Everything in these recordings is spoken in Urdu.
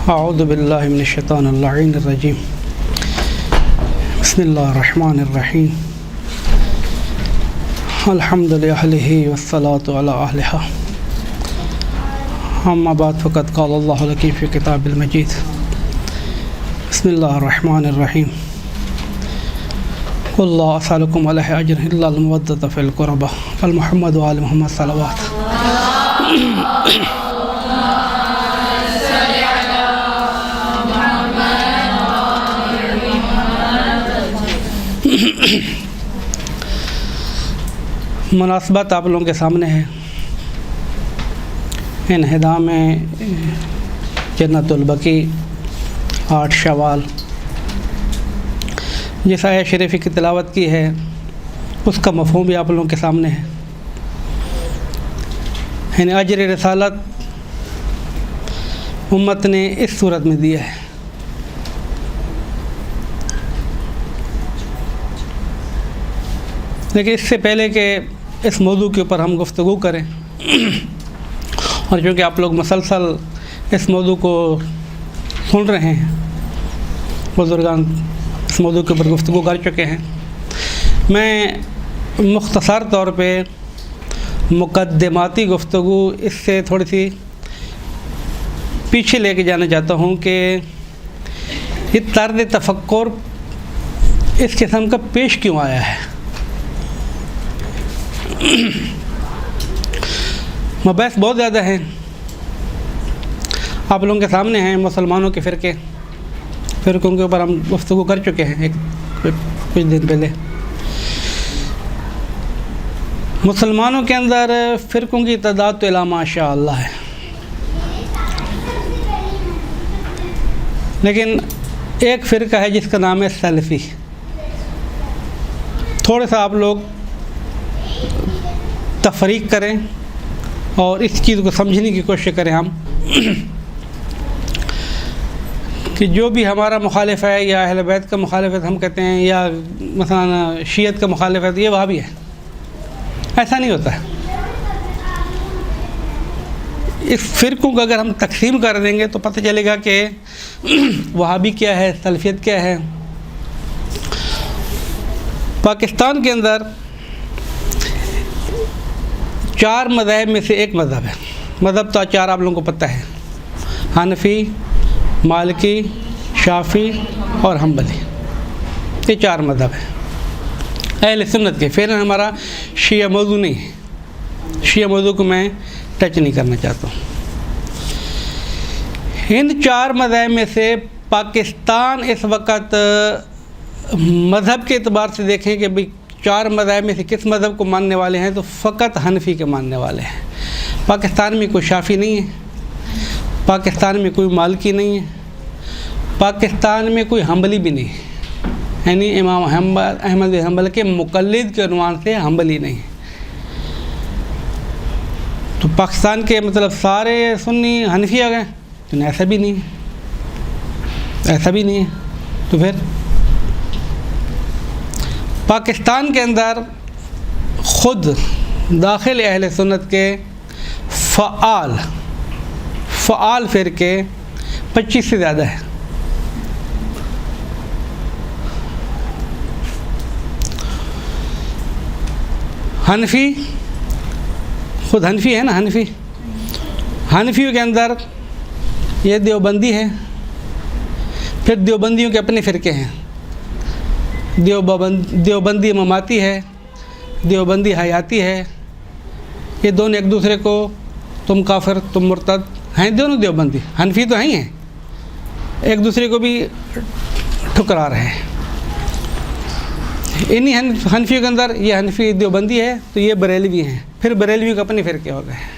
اعوذ باللہ من الشیطان اللعین الرجیم بسم اللہ الرحمن الرحیم الحمد لأہلہ والصلاة علی اہلہا اما بعد فقد قال اللہ لکی فی کتاب المجید بسم اللہ الرحمن الرحیم قل لا اسألکم علیہ اجر الا المودۃ فی القربى فالمحمد وآل محمد صلوات. مناسبت آپ لوگوں کے سامنے ہے. انہدام جنت البقیع 8 شوال. جس آیت شریفی کی تلاوت کی ہے اس کا مفہوم بھی آپ لوگوں کے سامنے ہے. یعنی اجر رسالت امت نے اس صورت میں دیا ہے. لیکن اس سے پہلے کہ اس موضوع کے اوپر ہم گفتگو کریں، اور چونکہ آپ لوگ مسلسل اس موضوع کو سن رہے ہیں، بزرگان اس موضوع کے اوپر گفتگو کر چکے ہیں، میں مختصر طور پہ مقدماتی گفتگو اس سے تھوڑی سی پیچھے لے کے جانا چاہتا ہوں کہ یہ طرز تفکر اس قسم کا پیش کیوں آیا ہے. مباحث بہت زیادہ ہیں آپ لوگوں کے سامنے ہیں. مسلمانوں کے فرقوں کے اوپر ہم گفتگو کر چکے ہیں کچھ دن پہلے. مسلمانوں کے اندر فرقوں کی تعداد تو الا ماشاء اللہ ہے، لیکن ایک فرقہ ہے جس کا نام ہے سلفی. تھوڑا سا آپ لوگ تفریق کریں اور اس چیز کو سمجھنے کی کوشش کریں ہم کہ جو بھی ہمارا مخالف ہے یا اہل بیت کا مخالفت ہم کہتے ہیں، یا مثلا شیعت کا مخالفت، یہ وہابی ہے. ایسا نہیں ہوتا ہے. اس فرقوں کو اگر ہم تقسیم کر دیں گے تو پتہ چلے گا کہ وہابی کیا ہے، سلفیت کیا ہے. پاکستان کے اندر 4 مذاہب میں سے ایک مذہب ہے. مذہب تو 4 آپ لوگوں کو پتہ ہے: حنفی، مالکی، شافعی اور حنبلی. یہ 4 مذہب ہیں اہل سنت کے. پھر ہمارا شیعہ موضوع نہیں ہے. شیعہ موضوع کو میں ٹچ نہیں کرنا چاہتا ہوں. ان 4 مذاہب میں سے پاکستان اس وقت مذہب کے اعتبار سے دیکھیں کہ بھئی 4 مذاہب میں سے کس مذہب کو ماننے والے ہیں، تو فقط حنفی کے ماننے والے ہیں. پاکستان میں کوئی شافعی نہیں ہے، پاکستان میں کوئی مالکی نہیں ہے، پاکستان میں کوئی حنبلی بھی نہیں ہے. یعنی امام احمد بن حنبل کے مقلد کے عنوان سے حنبلی نہیں ہے. تو پاکستان کے مطلب سارے سنی حنفی آ گئے؟ تو ایسا بھی نہیں ہے، ایسا بھی نہیں ہے. تو پھر پاکستان کے اندر خود داخل اہل سنت کے فعال فرقے 25 سے زیادہ ہیں. حنفی، خود حنفی ہے نا، حنفیوں کے اندر یہ دیوبندی ہے. پھر دیوبندیوں کے اپنے فرقے ہیں. دیوبندی اماماتی ہے، دیوبندی حیاتی ہے. یہ دونوں ایک دوسرے کو تم کافر تم مرتد ہیں، دونوں دیوبندی. حنفی تو ہیں، ایک دوسرے کو بھی ٹھکرا رہے ہیں. انہی حنفیوں کے اندر یہ حنفی دیوبندی ہے تو یہ بریلوی ہیں. پھر بریلویوں کے اپنے فرقے ہو گئے ہیں.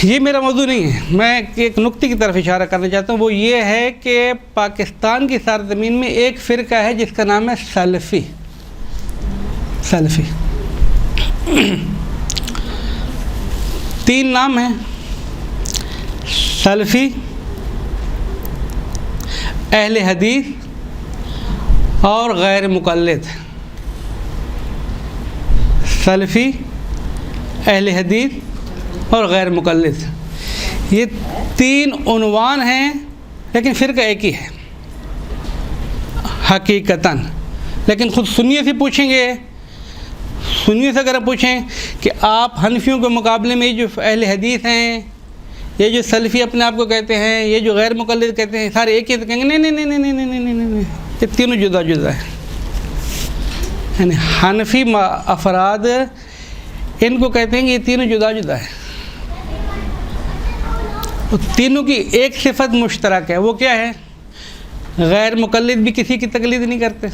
یہ میرا موضوع نہیں ہے. میں ایک نقطے کی طرف اشارہ کرنا چاہتا ہوں، وہ یہ ہے کہ پاکستان کی سرزمین میں ایک فرقہ ہے جس کا نام ہے سلفی. 3 نام ہیں: سلفی، اہل حدیث اور غیر مقلد. سلفی، اہل حدیث اور غیر مقلد. یہ 3 عنوان ہیں لیکن فرقہ ایک ہی ہے حقیقتاً. لیکن خود سنیوں سے پوچھیں گے، سنیوں سے اگر آپ پوچھیں کہ آپ حنفیوں کے مقابلے میں جو اہل حدیث ہیں، یہ جو سلفی اپنے آپ کو کہتے ہیں، یہ جو غیر مقلد کہتے ہیں، سارے ایک ہی. تو کہیں گے نہیں نہیں نہیں نہیں نہیں نہیں نہیں، یہ تینوں جدا جدا ہیں. یعنی حنفی افراد ان کو کہتے ہیں کہ یہ تینوں جدا جدا ہیں. تینوں کی ایک صفت مشترک ہے، وہ کیا ہے؟ غیر مقلد بھی کسی کی تقلید نہیں کرتے.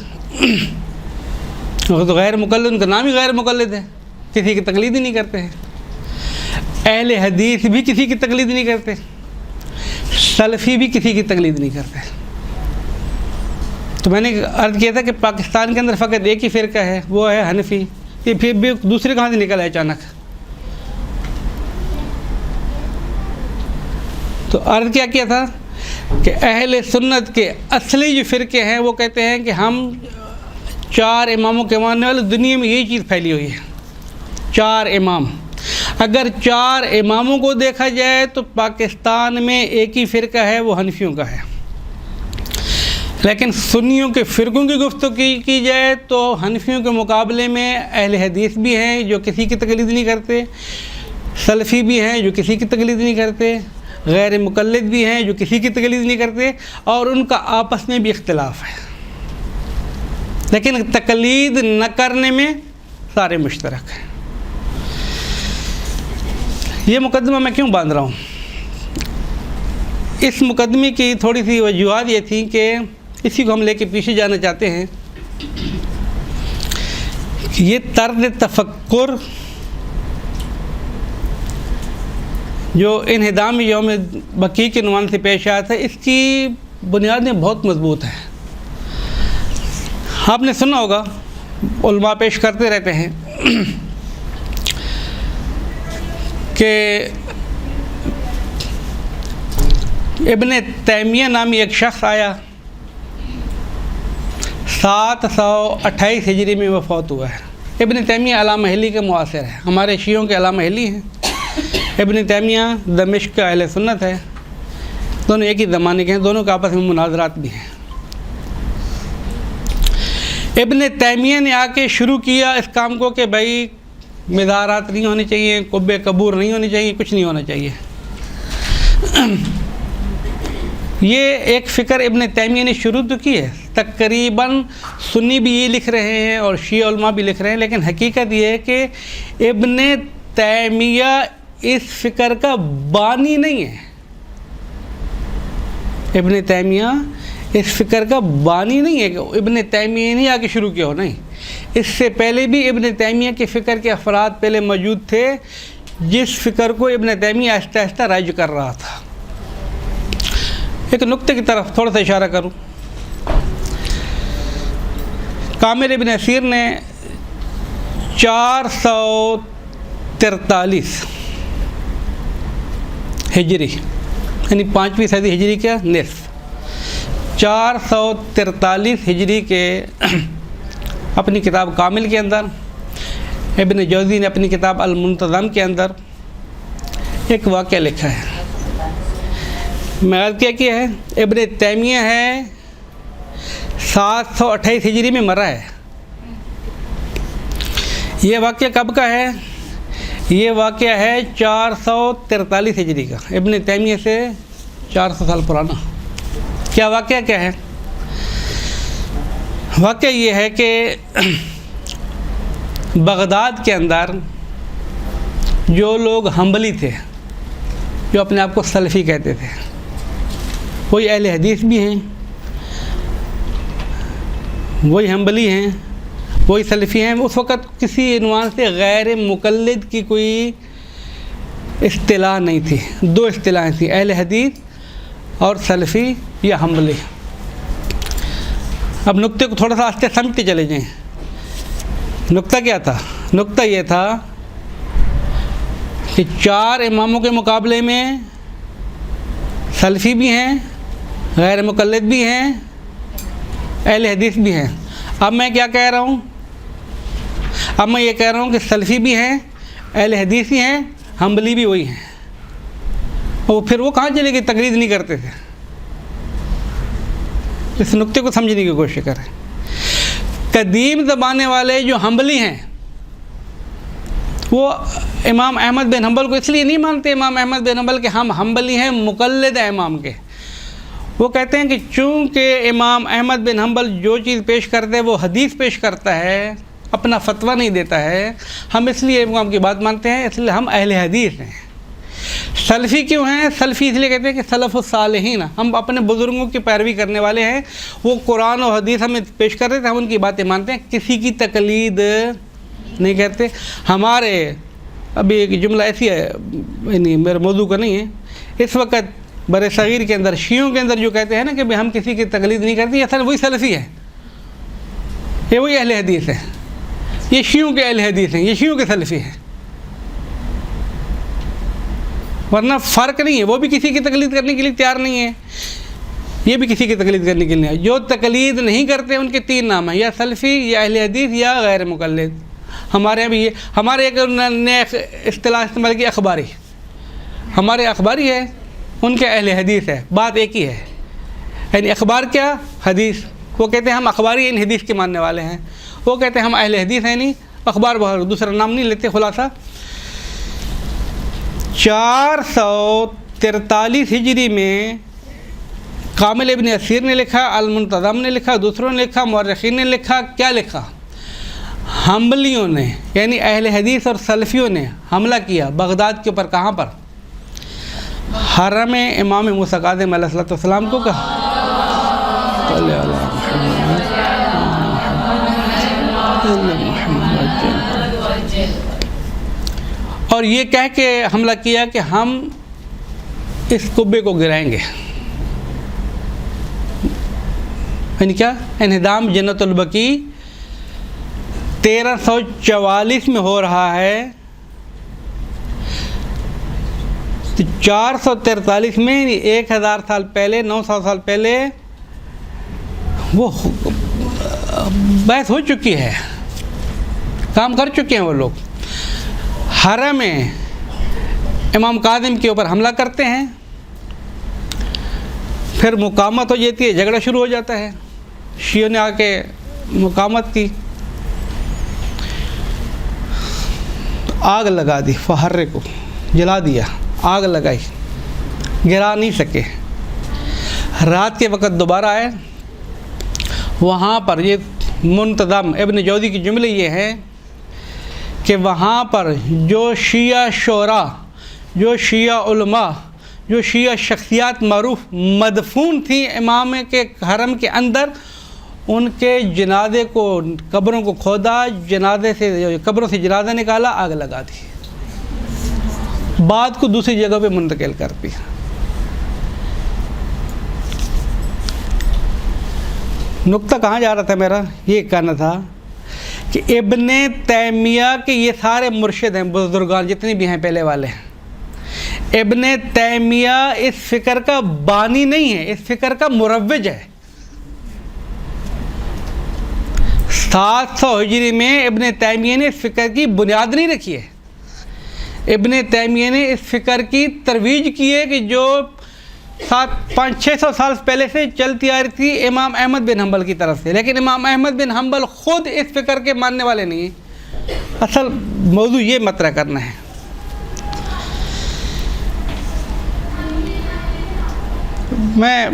تو غیر مقلد، ان کا نام ہی غیر مقلد ہے، کسی کی تقلید ہی نہیں کرتے ہیں. اہل حدیث بھی کسی کی تقلید نہیں کرتے، سلفی بھی کسی کی تقلید نہیں کرتے. تو میں نے عرض کیا تھا کہ پاکستان کے اندر فقط ایک ہی فرقہ ہے، وہ ہے حنفی. یہ پھر بھی دوسرے کہاں سے نکل آئے اچانک؟ تو عرض کیا تھا کہ اہل سنت کے اصلی جو فرقے ہیں وہ کہتے ہیں کہ ہم 4 اماموں کے ماننے والے. دنیا میں یہی چیز پھیلی ہوئی ہے، 4 امام. اگر 4 اماموں کو دیکھا جائے تو پاکستان میں ایک ہی فرقہ ہے، وہ حنفیوں کا ہے. لیکن سنیوں کے فرقوں کی گفتگو کی جائے تو حنفیوں کے مقابلے میں اہل حدیث بھی ہیں جو کسی کی تقلید نہیں کرتے، سلفی بھی ہیں جو کسی کی تقلید نہیں کرتے، غیر مقلد بھی ہیں جو کسی کی تقلید نہیں کرتے، اور ان کا آپس میں بھی اختلاف ہے. لیکن تقلید نہ کرنے میں سارے مشترک ہیں. یہ مقدمہ میں کیوں باندھ رہا ہوں؟ اس مقدمے کی تھوڑی سی وجوہات یہ تھیں کہ اسی کو ہم لے کے پیچھے جانا چاہتے ہیں کہ یہ طرز تفکر جو انہدام یوم بقیع کے عنوان سے پیش آیا تھا، اس کی بنیادیں بہت مضبوط ہیں. آپ نے سنا ہوگا، علماء پیش کرتے رہتے ہیں کہ ابن تیمیہ نامی ایک شخص آیا، 728 ہجری میں وفات ہوا ہے. ابن تیمیہ علامہ حلی کے معاصر ہے، ہمارے شیعوں کے علامہ حلی ہیں. ابن تیمیہ دمشق کا اہل سنت ہے، دونوں ایک ہی زمانے کے ہیں، دونوں کے آپس میں مناظرات بھی ہیں. ابن تیمیہ نے آ کے شروع کیا اس کام کو کہ بھائی مزارات نہیں ہونے چاہیے، قبے قبور نہیں ہونی چاہیے، کچھ نہیں ہونا چاہیے. یہ ایک فکر ابن تیمیہ نے شروع تو کی ہے. تقریباً سنی بھی یہ لکھ رہے ہیں اور شیعہ علماء بھی لکھ رہے ہیں، لیکن حقیقت یہ ہے کہ ابن تیمیہ اس فکر کا بانی نہیں ہے. ابن تیمیہ اس فکر کا بانی نہیں ہے کہ ابن تیمیہ نے آ کے شروع کیا ہو، نہیں. اس سے پہلے بھی ابن تیمیہ کے فکر کے افراد پہلے موجود تھے، جس فکر کو ابن تیمیہ آہستہ آہستہ رائج کر رہا تھا. ایک نقطے کی طرف تھوڑا سا اشارہ کروں. کامل ابن اسیر نے 443 ہجری یعنی 5ویں صدی ہجری کا نصف، 443 ہجری کے اپنی کتاب کامل کے اندر ابن جوزی نے اپنی کتاب المنتظم کے اندر ایک واقعہ لکھا ہے. میں کیا ہے، ابن تیمیہ ہے 728 ہجری میں مرا ہے. یہ واقعہ کب کا ہے؟ یہ واقعہ ہے 443 ہجری کا، ابن تیمیہ سے 400 سال پرانا. کیا واقعہ کیا ہے؟ واقعہ یہ ہے کہ بغداد کے اندر جو لوگ حنبلی تھے، جو اپنے آپ کو سلفی کہتے تھے، وہی اہل حدیث بھی ہیں، وہی حنبلی ہیں، وہی سلفی ہیں. اس وقت کسی عنوان سے غیر مقلد کی کوئی اصطلاح نہیں تھی. 2 اصطلاحیں تھیں، اہل حدیث اور سلفی یا حنبلی. اب نقطے کو تھوڑا سا آہستہ سمجھتے چلے جائیں. نقطہ کیا تھا؟ نقطہ یہ تھا کہ 4 اماموں کے مقابلے میں سلفی بھی ہیں، غیر مقلد بھی ہیں، اہل حدیث بھی ہیں. اب میں کیا کہہ رہا ہوں؟ اب میں یہ کہہ رہا ہوں کہ سلفی بھی ہیں، اہل حدیث بھی ہیں، حنبلی بھی وہی ہیں. اور پھر وہ کہاں چلے گئے تقلید نہیں کرتے تھے؟ اس نقطے کو سمجھنے کی کوشش کریں۔ قدیم زمانے والے جو حنبلی ہیں وہ امام احمد بن حنبل کو اس لیے نہیں مانتے امام احمد بن حنبل کہ ہم حنبلی ہیں، مقلد ہیں امام کے۔ وہ کہتے ہیں کہ چونکہ امام احمد بن حنبل جو چیز پیش کرتے ہیں وہ حدیث پیش کرتا ہے، اپنا فتویٰ نہیں دیتا ہے، ہم اس لیے امام کی بات مانتے ہیں، اس لیے ہم اہل حدیث ہیں۔ سلفی کیوں ہیں؟ سلفی اس لیے کہتے ہیں کہ سلف الصالحین، ہم اپنے بزرگوں کی پیروی کرنے والے ہیں، وہ قرآن و حدیث ہمیں پیش کرتے تھے، ہم ان کی باتیں مانتے ہیں، کسی کی تقلید نہیں کرتے۔ ہمارے ابھی ایک جملہ ایسی ہے، یعنی میرے موضوع کا نہیں ہے، اس وقت بر صغیر کے اندر شیعوں کے اندر جو کہتے ہیں نا کہ ہم کسی کی تقلید نہیں کرتے، اصل وہی سلفی ہے، یہ وہی اہل حدیث ہے، یہ شیعوں کے اہل حدیث ہیں، یہ شیعوں کے سلفی ہیں، ورنہ فرق نہیں ہے۔ وہ بھی کسی کی تقلید کرنے کے لیے تیار نہیں ہے، یہ بھی کسی کی تقلید کرنے کے لیے ہے۔ جو تقلید نہیں کرتے ان کے تین نام ہیں، یا سلفی، یا اہل حدیث، یا غیر مقلد۔ ہمارے یہاں بھی یہ، ہمارے ایک نے اصطلاح استعمال کی اخباری، ہمارے اخباری ہے، ان کے اہل حدیث ہے، بات ایک ہی ہے، یعنی اخبار کیا؟ حدیث۔ وہ کہتے ہیں ہم اخباری ان حدیث کے ماننے والے ہیں، وہ کہتے ہیں ہم اہل حدیث ہیں، نہیں اخبار بہت دوسرا نام نہیں لیتے۔ خلاصہ 443 ہجری میں کامل ابن اسیر نے لکھا، المنتظم نے لکھا، دوسروں نے لکھا، مورخین نے لکھا، کیا لکھا؟ حنبلیوں نے یعنی اہل حدیث اور سلفیوں نے حملہ کیا بغداد کے اوپر۔ کہاں پر؟ حرم امام موسیٰ کاظم علیہ السلام کو کہا، اور یہ کہہ کے حملہ کیا کہ ہم اس قبے کو گرائیں گے، یعنی کیا؟ انہدام جنت البقیع 1344 میں ہو رہا ہے، تو 443 میں 1000 سال پہلے، 900 سال پہلے وہ بحث ہو چکی ہے، کام کر چکے ہیں وہ لوگ۔ حرم امام کاظم کے اوپر حملہ کرتے ہیں، پھر مقاومت ہو جاتی ہے، جھگڑا شروع ہو جاتا ہے، شیعوں نے آ کے مقاومت کی، آگ لگا دی، فہرے کو جلا دیا، آگ لگائی، گرا نہیں سکے۔ رات کے وقت دوبارہ آئے، وہاں پر یہ منتظم ابن جوزی کی جملے یہ ہیں کہ وہاں پر جو شیعہ شعراء، جو شیعہ علماء، جو شیعہ شخصیات معروف مدفون تھیں امام کے حرم کے اندر، ان کے جنازے کو، قبروں کو کھودا، جنازے سے، قبروں سے جنازہ نکالا، آگ لگا دی، بعد کو دوسری جگہ پہ منتقل کر دیا۔ نقطہ کہاں جا رہا تھا میرا؟ یہ کہنا تھا کہ ابن تیمیہ کے یہ سارے مرشد ہیں، بزرگان جتنے بھی ہیں پہلے والے ہیں، ابن تیمیہ اس فکر کا بانی نہیں ہے، اس فکر کا مروج ہے۔ 700 ہجری میں ابن تیمیہ نے اس فکر کی بنیاد نہیں رکھی ہے، ابن تیمیہ نے اس فکر کی ترویج کی ہے کہ جو 500-600 سال پہلے سے چلتی آ رہی تھی امام احمد بن حنبل کی طرف سے، لیکن امام احمد بن حنبل خود اس فکر کے ماننے والے نہیں ہیں۔ اصل موضوع یہ مطرح کرنا ہے۔ میں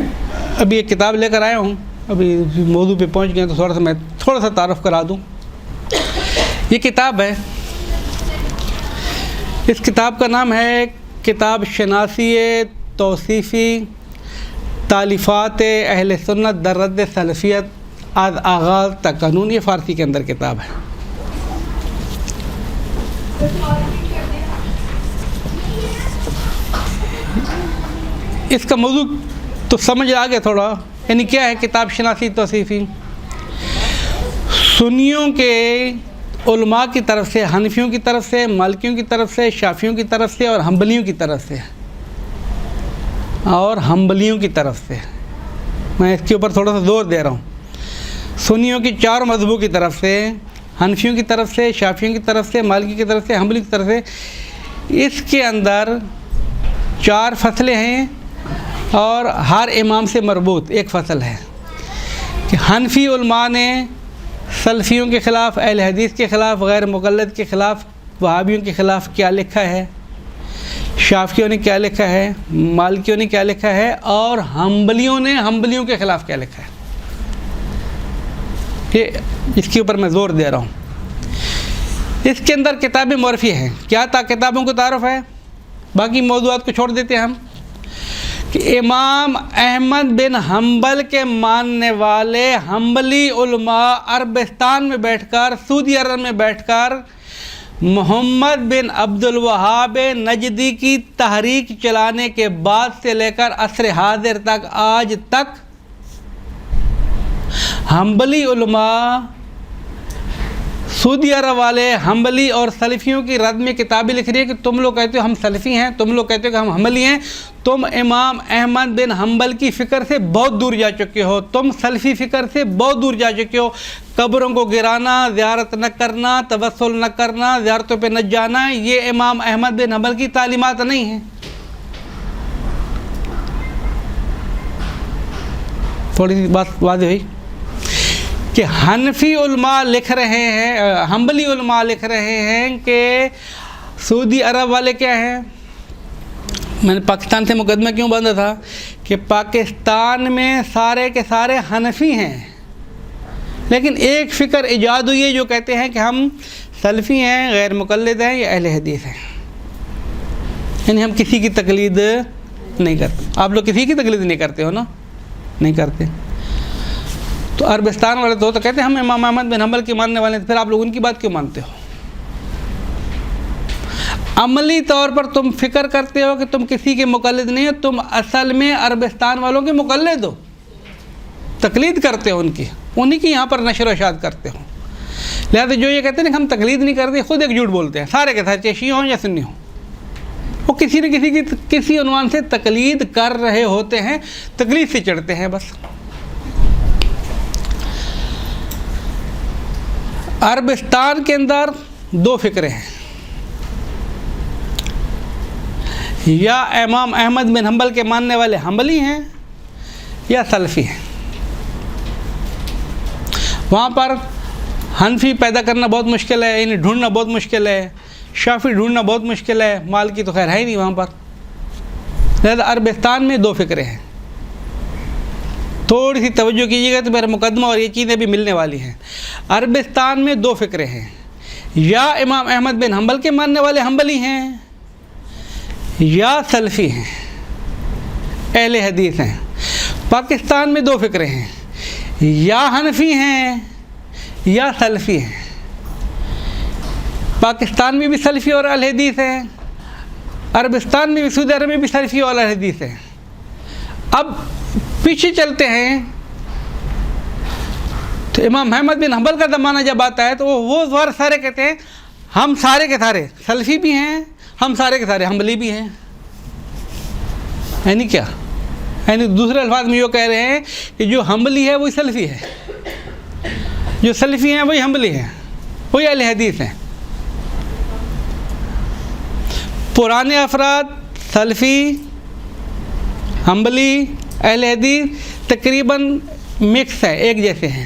ابھی ایک کتاب لے کر آیا ہوں، ابھی موضوع پہ پہنچ گئے تو میں تھوڑا سا تعارف کرا دوں۔ یہ کتاب ہے، اس کتاب کا نام ہے کتاب شناسی توصیفی تالیفات اہل سنت در رد سلفیت از آغاز تا قانون۔ یہ فارسی کے اندر کتاب ہے۔ اس کا موضوع تو سمجھ آ گیا تھوڑا، یعنی کیا ہے کتاب شناسی توصیفی؟ سنیوں کے علماء کی طرف سے، حنفیوں کی طرف سے، مالکیوں کی طرف سے، شافعیوں کی طرف سے اور حنبلیوں کی طرف سے، میں اس کے اوپر تھوڑا سا زور دے رہا ہوں۔ سنیوں کی 4 مذہبوں کی طرف سے، حنفیوں کی طرف سے، شافعیوں کی طرف سے، مالکی کی طرف سے، حنبلی کی طرف سے، اس کے اندر 4 فصلیں ہیں اور ہر امام سے مربوط ایک فصل ہے کہ حنفی علماء نے سلفیوں کے خلاف، اہل حدیث کے خلاف، غیر مقلد کے خلاف، وہابیوں کے خلاف کیا لکھا ہے، شافعیوں نے کیا لکھا ہے، مالکیوں نے کیا لکھا ہے، اور حنبلیوں نے حنبلیوں کے خلاف کیا لکھا ہے. یہ اس کے اوپر میں زور دے رہا ہوں. اس کے اندر کتابیں معرفی ہیں. کیا کتابوں کو تعارف ہے؟ باقی موضوعات کو چھوڑ دیتے ہیں ہم. کہ امام احمد بن حنبل کے ماننے والے حنبلی علماء عربستان میں بیٹھ کر، سعودی عرب میں بیٹھ کر محمد بن عبد الوہاب نجدی کی تحریک چلانے کے بعد سے لے کر عصر حاضر تک، آج تک حنبلی علماء، سعودی عرب والے حنبلی اور سلفیوں کی رد میں کتابیں لکھ رہی ہیں کہ تم لوگ کہتے ہو ہم سلفی ہیں، تم لوگ کہتے ہو کہ ہم حنبلی ہیں، تم امام احمد بن حنبل کی فکر سے بہت دور جا چکے ہو، تم سلفی فکر سے بہت دور جا چکے ہو. قبروں کو گرانا، زیارت نہ کرنا، توسل نہ کرنا، زیارتوں پہ نہ جانا، یہ امام احمد بن حنبل کی تعلیمات نہیں ہیں. تھوڑی سی بات واضح ہوئی کہ حنفی علماء لکھ رہے ہیں، حنبلی علماء لکھ رہے ہیں کہ سعودی عرب والے کیا ہیں. میں نے پاکستان سے مقدمہ کیوں باندھا تھا کہ پاکستان میں سارے کے سارے حنفی ہیں، لیکن ایک فکر ایجاد ہوئی ہے جو کہتے ہیں کہ ہم سلفی ہیں، غیر مقلد ہیں یا اہل حدیث ہیں. یعنی ہم کسی کی تقلید نہیں کرتے. آپ لوگ کسی کی تقلید نہیں کرتے ہو نا؟ نہیں کرتے. تو عربستان والے تو کہتے ہیں ہم امام احمد بن حنبل کے ماننے والے ہیں، پھر آپ لوگ ان کی بات کیوں مانتے ہو؟ عملی طور پر تم فکر کرتے ہو کہ تم کسی کے مقلد نہیں ہو، تم اصل میں عربستان والوں کے مقلد ہو، تقلید کرتے ہو ان کی، انہی کی یہاں پر نشر و اشاعت کرتے ہو. لہٰذا جو یہ کہتے ہیں کہ ہم تقلید نہیں کرتے، خود ایک جھوٹ بولتے ہیں. سارے کے ساتھ، چاہے شیعہ ہوں یا سنی ہوں، وہ کسی نہ کسی کی کسی عنوان سے تقلید کر رہے ہوتے ہیں، تقلید سے چڑھتے ہیں بس. عربستان کے اندر 2 فکریں ہیں، یا امام احمد بن حنبل کے ماننے والے حنبلی ہیں یا سلفی ہیں. وہاں پر حنفی پیدا کرنا بہت مشکل ہے، یعنی ڈھونڈنا بہت مشکل ہے، شافعی ڈھونڈنا بہت مشکل ہے، مالکی تو خیر ہے ہی نہیں وہاں پر. لہذا عربستان میں 2 فکریں ہیں. تھوڑی سی توجہ کیجیے گا تو میرا مقدمہ اور یہ چیزیں بھی ملنے والی ہیں. عربستان میں 2 فکریں ہیں، یا امام احمد بن حنبل کے ماننے والے حنبلی ہیں یا سلفی ہیں، اہل حدیث ہیں. پاکستان میں 2 فکریں ہیں، یا حنفی ہیں یا سلفی ہیں. پاکستان میں بھی سلفی اور اہل حدیث ہیں، عربستان میں بھی، سعودی عرب میں بھی سلفی اور اہل حدیث ہیں. اب پیچھے چلتے ہیں تو امام احمد بن حنبل کا زمانہ جب آتا ہے تو وہ سارے کہتے ہیں ہم سارے کے سارے سلفی بھی ہیں، ہم سارے کے سارے حنبلی بھی ہیں. یعنی کیا؟ یعنی دوسرے الفاظ میں یہ کہہ رہے ہیں کہ جو حنبلی ہے وہی سلفی ہے، جو سلفی ہیں وہی حنبلی ہیں، وہی اہل حدیث ہیں. پرانے افراد سلفی، حنبلی، اہل حدیث تقریباً مکس ہے، ایک جیسے ہیں.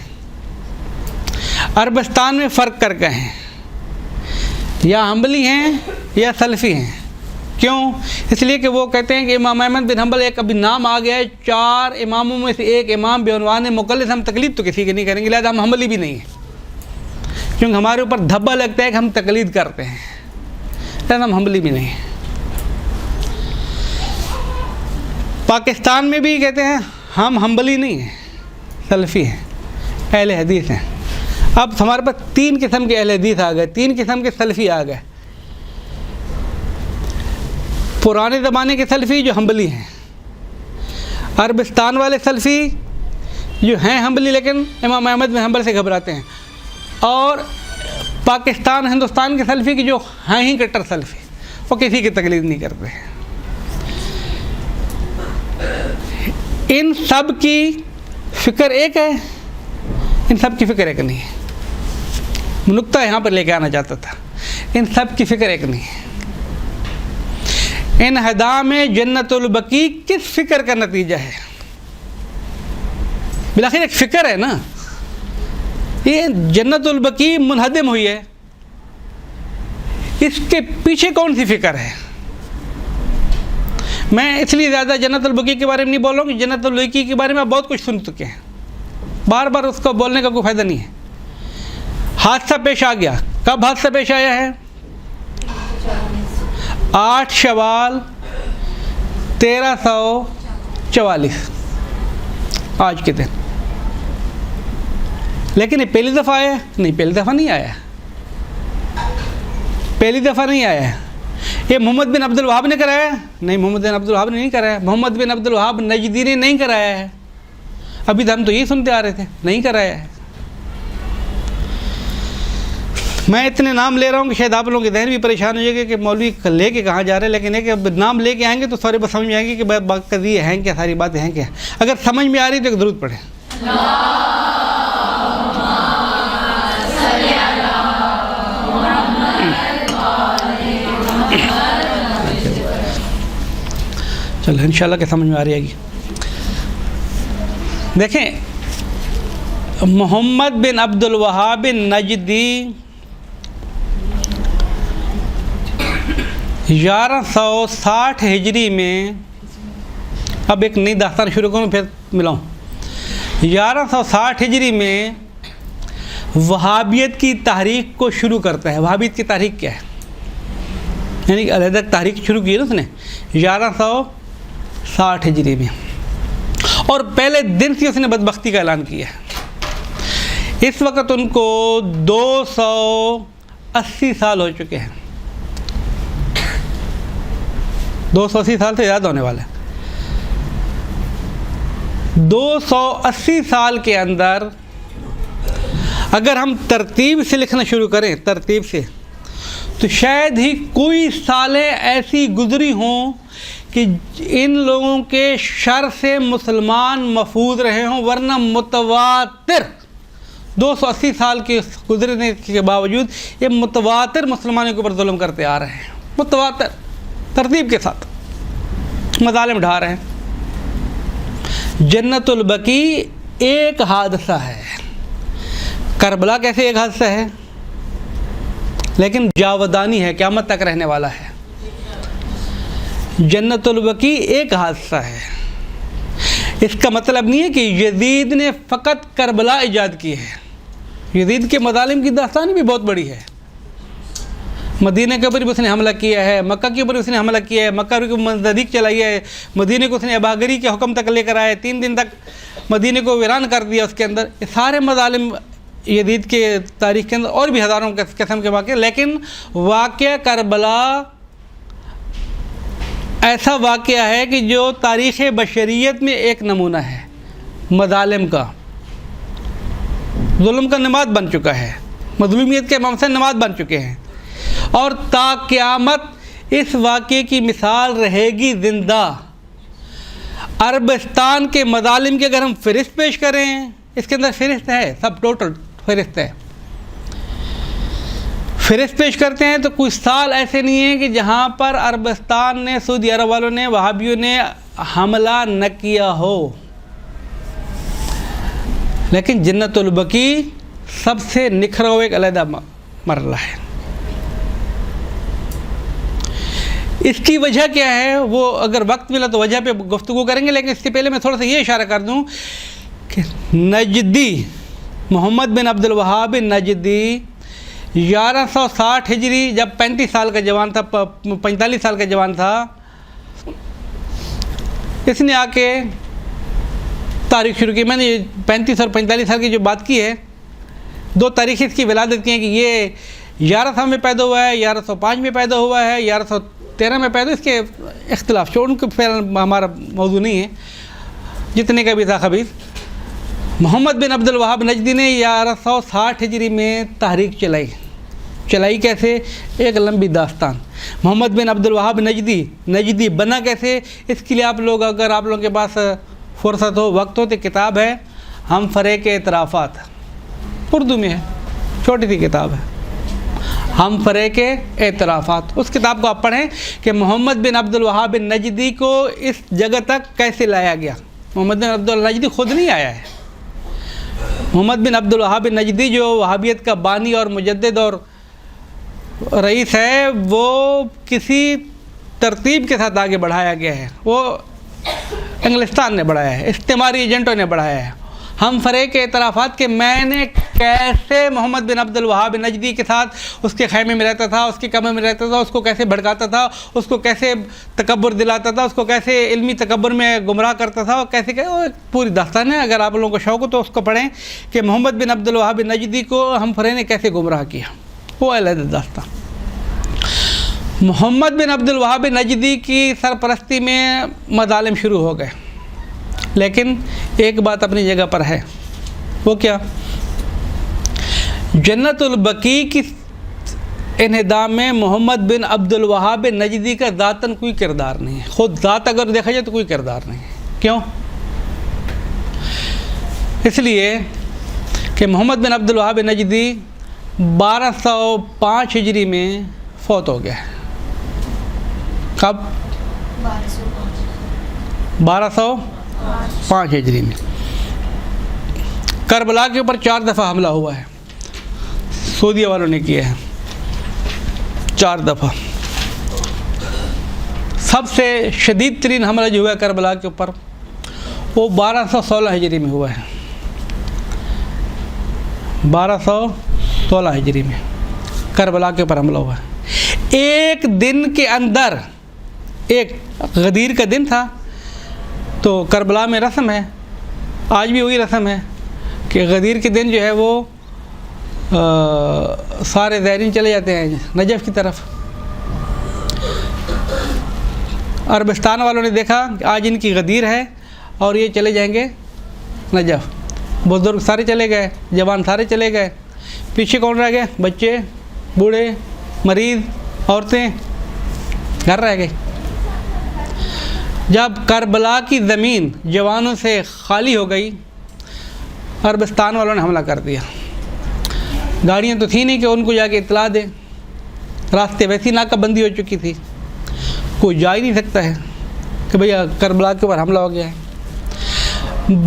عربستان میں فرق کر کے ہیں، یا حنبلی ہیں یا سلفی ہیں. کیوں؟ اس لیے کہ وہ کہتے ہیں کہ امام احمد بن حنبل ایک ابھی نام آ گیا ہے، 4 اماموں میں سے ایک امام بعنوان مقلد، ہم تقلید تو کسی کی نہیں کریں گے، لہذا ہم حنبلی بھی نہیں ہیں، کیونکہ ہمارے اوپر دھبا لگتا ہے کہ ہم تقلید کرتے ہیں، لہذا ہم حنبلی بھی نہیں ہیں. پاکستان میں بھی کہتے ہیں ہم حنبلی نہیں ہیں، سلفی ہیں، اہل حدیث ہیں. اب ہمارے پاس 3 قسم کے اہل حدیث آ گئے، 3 قسم کے سلفی آ گئے. پرانے زمانے کے سلفی جو حنبلی ہیں، عربستان والے سلفی جو ہیں حنبلی لیکن امام احمد بن حنبل سے گھبراتے ہیں، اور پاکستان ہندوستان کے سلفی کی جو ہیں ہی کٹر سلفی، وہ کسی کی تقلید نہیں کرتے ہیں. ان سب کی فکر ایک ہے، ان سب کی فکر ایک نہیں ہے. نقطہ یہاں پر لے کے آنا چاہتا تھا، ان سب کی فکر ایک نہیں ہے. انہدام جنت البقیع کس فکر کا نتیجہ ہے؟ بالآخر ایک فکر ہے نا، یہ جنت البقیع منہدم ہوئی ہے، اس کے پیچھے کون سی فکر ہے؟ میں اس لیے زیادہ جنت البقیع کے بارے میں نہیں بول رہا ہوں کہ جنت البقیع کے بارے میں آپ بہت کچھ سن چکے ہیں، بار بار اس کو بولنے کا کوئی فائدہ نہیں ہے۔ حادثہ پیش آ گیا، کب حادثہ پیش آیا ہے؟ 8 شوال 1344 آج کے دن۔ لیکن یہ پہلی دفعہ آیا ہے؟ نہیں، پہلی دفعہ نہیں آیا، پہلی دفعہ نہیں آیا ہے۔ یہ محمد بن عبد الوہاب نے کرایا ہے؟ نہیں، محمد بن عبد الوہاب نے نہیں کرایا، محمد بن عبد الوہاب نجدی نے نہیں کرایا ہے، ابھی تو ہم تو یہی سنتے آ رہے تھے، نہیں کرایا ہے۔ میں اتنے نام لے رہا ہوں کہ شاید آپ لوگوں کے ذہن بھی پریشان ہو جائے گا کہ مولوی لے کے کہاں جا رہے ہیں، لیکن ایک نام لے کے آئیں گے تو سارے بات سمجھ میں آئیں گے کہ قضیے ہیں کیا، ساری باتیں ہیں کیا۔ اگر سمجھ میں آ رہی تو ایک درود پڑھیں۔ چلو انشاءاللہ کہ سمجھ میں آ رہی ہے گی۔ دیکھیں، محمد بن عبد الوہاب نجدی 1160 ہجری میں، اب ایک نئی داستان شروع کروں پھر ملاؤں، 1160 ہجری میں وہابیت کی تحریک کو شروع کرتا ہے۔ وہابیت کی تحریک کیا ہے؟ یعنی علیحدہ تحریک شروع کی ہے نا اس نے 1160 ہجری میں، اور پہلے دن سے اس نے بدبختی کا اعلان کیا ہے۔ اس وقت ان کو 280 سال ہو چکے ہیں، 280 سال سے زیادہ ہونے والے ہیں۔ 280 سال کے اندر اگر ہم ترتیب سے لکھنا شروع کریں، ترتیب سے، تو شاید ہی کوئی سالیں ایسی گزری ہوں کہ ان لوگوں کے شر سے مسلمان محفوظ رہے ہوں، ورنہ متواتر 280 سال کے گزرنے کے باوجود یہ متواتر مسلمانوں کے اوپر ظلم کرتے آ رہے ہیں، متواتر ترتیب کے ساتھ مظالم ڈھا رہے ہیں۔ جنت البقیع ایک حادثہ ہے، کربلا کیسے ایک حادثہ ہے، لیکن جاودانی ہے، قیامت تک رہنے والا ہے۔ جنت البقیع ایک حادثہ ہے، اس کا مطلب نہیں ہے کہ یزید نے فقط کربلا ایجاد کی ہے۔ یزید کے مظالم کی داستان بھی بہت بڑی ہے، مدینہ کے اوپر بھی اس نے حملہ کیا ہے، مکہ کے اوپر بھی اس نے حملہ کیا ہے، مکہ کو نزدیک چلائی ہے، مدینہ کو اس نے اباگری کے حکم تک لے کر آئے، 3 دن تک مدینہ کو ویران کر دیا۔ اس کے اندر یہ سارے مظالم یزید کے تاریخ کے اندر اور بھی ہزاروں قسم کے واقعے، لیکن واقعہ کربلا ایسا واقعہ ہے کہ جو تاریخ بشریت میں ایک نمونہ ہے، مظالم کا، ظلم کا نماد بن چکا ہے، مظلومیت کے ممثل نماد بن چکے ہیں، اور تا قیامت اس واقعے کی مثال رہے گی زندہ۔ عربستان کے مظالم کی اگر ہم فہرست پیش کریں، اس کے اندر فہرست ہے، سب ٹوٹل فہرست ہے، فہرست پیش کرتے ہیں تو کوئی سال ایسے نہیں ہیں کہ جہاں پر عربستان نے، سعودی عرب والوں نے، وہابیوں نے حملہ نہ کیا ہو، لیکن جنت البقیع سب سے نکھرا ہوا ایک علیحدہ مرحلہ ہے۔ اس کی وجہ کیا ہے وہ اگر وقت ملا تو وجہ پہ گفتگو کریں گے، لیکن اس سے پہلے میں تھوڑا سا یہ اشارہ کر دوں کہ نجدی محمد بن عبد الوہاب نجدی 1160 ہجری جب 35 سال کا جوان تھا، 45 سال کا جوان تھا، اس نے آ کے تاریخ شروع کی۔ میں نے 35 اور 45 سال کی جو بات کی ہے، 2 تاریخیں اس کی ولادت کی ہیں کہ یہ 1100 میں پیدا ہوا ہے، 1105 میں پیدا ہوا ہے، 1113 میں پیدا، اس کے اختلاف چھوڑ ان کے پھر ہمارا موضوع نہیں ہے، جتنے کا بھی تھا خبیث۔ محمد بن عبد الوہاب نجدی نے 1160 ہجری میں تحریک چلائی کیسے؟ ایک لمبی داستان۔ محمد بن عبد الوہاب نجدی بنا کیسے؟ اس کے لیے آپ لوگ، اگر آپ لوگوں کے پاس فرصت ہو، وقت ہو، تو کتاب ہے ہم فریق اعترافات، اردو میں ہے، چھوٹی سی کتاب ہے، ہم فرے کے اعترافات۔ اس کتاب کو آپ پڑھیں کہ محمد بن عبد الوہاب بن نجدی کو اس جگہ تک کیسے لایا گیا۔ محمد بن عبد الوہاب نجدی خود نہیں آیا ہے۔ محمد بن عبد الوہاب بن نجدی جو وہابیت کا بانی اور مجدد اور رئیس ہے، وہ کسی ترتیب کے ساتھ آگے بڑھایا گیا ہے، وہ انگلستان نے بڑھایا ہے، استعماری ایجنٹوں نے بڑھایا ہے۔ ہم فرے کے اعترافات کہ میں نے کیسے محمد بن عبد الوہاب بن نجدی کے ساتھ اس کے خیمے میں رہتا تھا، اس کے کمرے میں رہتا تھا، اس کو کیسے بھڑکاتا تھا، اس کو کیسے تکبر دلاتا تھا، اس کو کیسے علمی تکبر میں گمراہ کرتا تھا، اور کیسے وہ ایک پوری داستان ہے۔ اگر آپ لوگوں کو شوق ہو تو اس کو پڑھیں کہ محمد بن عبد الوہاب بن نجدی کو ہم فرے نے کیسے گمراہ کیا، وہ علیحدہ داستان۔ محمد بن عبد الوہاب بن نجدی کی سرپرستی میں مظالم شروع ہو گئے، لیکن ایک بات اپنی جگہ پر ہے، وہ کیا؟ جنت البقیع کی انہدام میں محمد بن عبد الوہاب بن نجدی کا ذاتاً کوئی کردار نہیں ہے۔ خود ذات اگر دیکھا جائے تو کوئی کردار نہیں ہے۔ کیوں؟ اس لیے کہ محمد بن عبد الوہاب بن نجدی 1205 ہجری میں فوت ہو گیا ہے۔ کب؟ 1205 ہجری میں۔ کربلا کے اوپر 4 دفعہ حملہ ہوا ہے، سعودیہ والوں نے کیا ہے 4 دفعہ۔ سب سے شدید ترین حملہ جو ہوا ہے کربلا کے اوپر وہ 1216 ہجری میں ہوا ہے، 1216 ہجری میں کربلا کے اوپر حملہ ہوا ہے۔ ایک دن کے اندر، ایک غدیر کا دن تھا، تو کربلا میں رسم ہے، آج بھی وہی رسم ہے کہ غدیر کے دن جو ہے وہ سارے زائرین چلے جاتے ہیں نجف کی طرف۔ عربستان والوں نے دیکھا کہ آج ان کی غدیر ہے اور یہ چلے جائیں گے نجف۔ بزرگ سارے چلے گئے، جوان سارے چلے گئے، پیچھے کون رہ گئے؟ بچے، بوڑھے، مریض، عورتیں گھر رہ گئے۔ جب کربلا کی زمین جوانوں سے خالی ہو گئی، عربستان والوں نے حملہ کر دیا۔ گاڑیاں تو تھیں نہیں کہ ان کو جا کے اطلاع دیں، راستے ویسی ناکہ بندی ہو چکی تھی، کوئی جا ہی نہیں سکتا ہے کہ بھئی کربلا کے اوپر حملہ ہو گیا ہے۔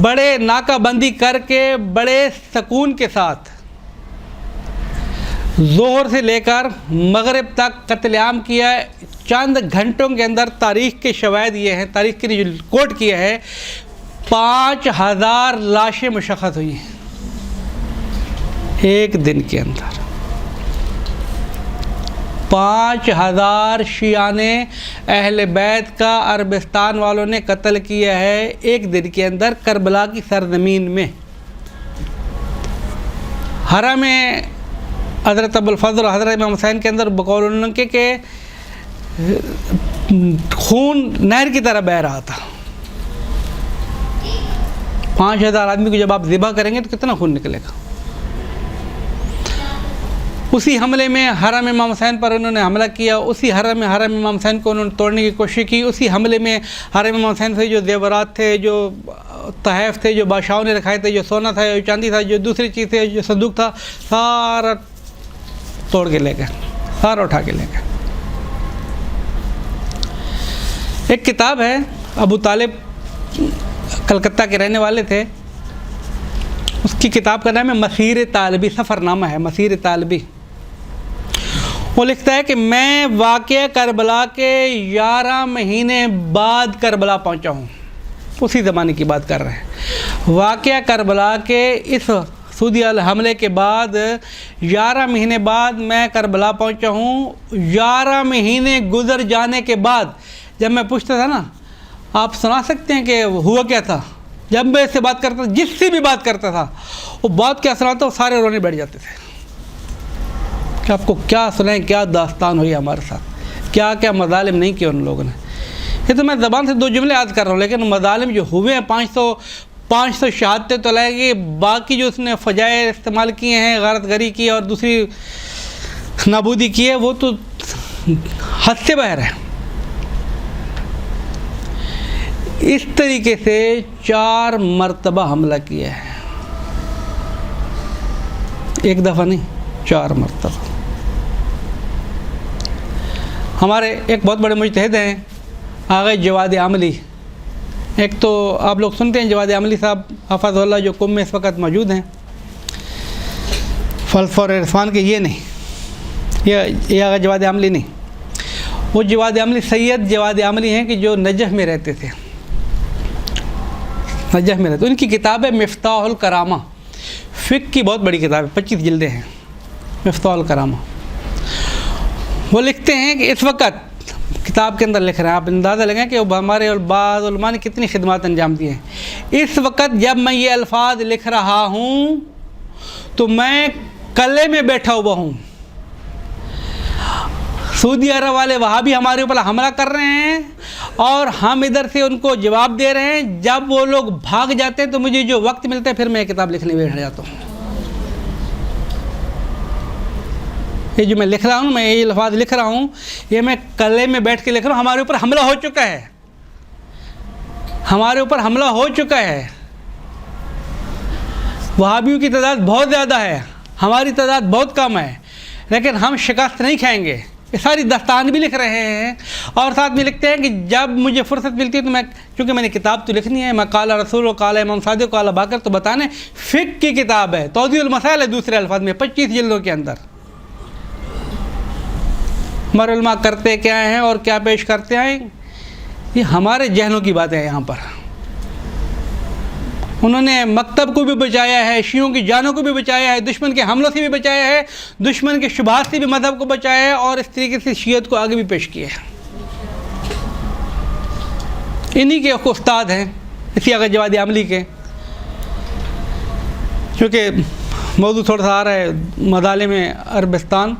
بڑے ناکہ بندی کر کے بڑے سکون کے ساتھ ظہر سے لے کر مغرب تک قتل عام کیا ہے۔ چند گھنٹوں کے اندر تاریخ کے شواہد یہ ہیں، تاریخ کے لیے جو کوٹ کیا ہے، 5000 لاشیں مشخص ہوئی ہیں ایک دن کے اندر۔ 5000 شیعان اہل بیت کا عربستان والوں نے قتل کیا ہے ایک دن کے اندر کربلا کی سرزمین میں۔ حرم حضرت ابوالفضل اور حضرت امام حسین کے اندر بقول ان کے کہ خون نہر کی طرح بہہ رہا تھا۔ 5000 آدمی کو جب آپ ذبح کریں گے تو کتنا خون نکلے گا؟ اسی حملے میں حرم امام حسین پر انہوں نے حملہ کیا، اسی حرم امام حسین کو انہوں نے توڑنے کی کوشش کی، اسی حملے میں حرم امام حسین سے جو زیورات تھے، جو تحائف تھے، جو بادشاہوں نے رکھائے تھے، جو سونا تھا، جو چاندی تھا، جو دوسری چیز تھے، جو صندوق تھا، سارا توڑ کے لے گئے، سارا اٹھا کے لے گئے۔ ایک کتاب ہے، ابو طالب کلکتہ کے رہنے والے تھے، اس کی کتاب کا نام ہے مسیر طالبی، سفر نامہ ہے مسیر طالبی۔ وہ لکھتا ہے کہ میں واقعہ کربلا کے 11 مہینے بعد کربلا پہنچا ہوں، اسی زمانے کی بات کر رہے ہیں۔ واقعہ کربلا کے اس سعودی حملے کے بعد 11 مہینے بعد میں کربلا پہنچا ہوں۔ 11 مہینے گزر جانے کے بعد جب میں پوچھتا تھا نا، آپ سنا سکتے ہیں کہ ہوا کیا تھا؟ جب میں اس سے بات کرتا تھا، جس سے بھی بات کرتا تھا، وہ بات کیا سناتا، وہ سارے رونے بیٹھ جاتے تھے کہ آپ کو کیا سنائیں، کیا داستان ہوئی ہمارے ساتھ، کیا کیا مظالم نہیں کیے ان لوگوں نے۔ یہ تو میں زبان سے 2 جملے یاد کر رہا ہوں، لیکن مظالم جو ہوئے ہیں 500 شہادتیں تو لائے گی، باقی جو اس نے فجائع استعمال کیے ہیں، غارت گری کی اور دوسری نابودی کی ہے، وہ تو حد سے باہر ہے۔ اس طریقے سے 4 مرتبہ حملہ کیا ہے، ایک دفعہ نہیں، 4 مرتبہ۔ ہمارے ایک بہت بڑے مجتہد ہیں آغا جواد عاملی. ایک تو آپ لوگ سنتے ہیں جواد عاملی صاحب حفظ اللہ جو قم میں اس وقت موجود ہیں, فلسفہ اور عرفان کے, یہ نہیں, یہ آغا جواد عاملی نہیں. وہ جواد عاملی سید جواد عاملی ہیں کہ جو نجف میں رہتے تھے, نجف میں رہتے. ان کی کتاب ہے مفتاح الکرامہ, فقہ کی بہت بڑی کتاب ہے, 25 جلدیں ہیں, مفتاح الکرامہ. وہ لکھتے ہیں کہ اس وقت کتاب کے اندر لکھ رہے ہیں, آپ اندازہ لگائیں کہ ہمارے بعض علماء نے کتنی خدمات انجام دی ہیں. اس وقت جب میں یہ الفاظ لکھ رہا ہوں تو میں قلعے میں بیٹھا ہوا ہوں. سعودی عرب والے وہاں بھی ہمارے اوپر حملہ کر رہے ہیں اور ہم ادھر سے ان کو جواب دے رہے ہیں. جب وہ لوگ بھاگ جاتے ہیں تو مجھے جو وقت ملتا ہے پھر میں کتاب لکھنے بیٹھ جاتا ہوں. یہ جو میں لکھ رہا ہوں, میں یہ الفاظ لکھ رہا ہوں, یہ میں قلعے میں بیٹھ کے لکھ رہا ہوں. ہمارے اوپر حملہ ہو چکا ہے, ہمارے اوپر حملہ ہو چکا ہے. وہابیوں کی تعداد بہت زیادہ ہے, ہماری تعداد بہت کم ہے, لیکن ہم شکست نہیں کھائیں گے. یہ ساری داستان بھی لکھ رہے ہیں اور ساتھ میں لکھتے ہیں کہ جب مجھے فرصت ملتی ہے تو میں, چونکہ میں نے کتاب تو لکھنی ہے, میں قال رسول و قال امام صادق قال باقر تو بتانے, فقہ کی کتاب ہے, توضیح المسائل ہے دوسرے الفاظ میں, 25 جلدوں کے اندر. ہمارے علماء کرتے کیا ہیں اور کیا پیش کرتے ہیں, یہ ہمارے ذہنوں کی بات ہے. یہاں پر انہوں نے مکتب کو بھی بچایا ہے, شیعوں کی جانوں کو بھی بچایا ہے, دشمن کے حملوں سے بھی بچایا ہے, دشمن کے شبہات سے بھی مذہب کو بچایا ہے, اور اس طریقے سے شیعت کو آگے بھی پیش کیا ہے. انہی کے استاد ہیں اسی آغا جواد عاملی کے. کیونکہ موضوع تھوڑا سا آ رہا ہے مظالم عربستان,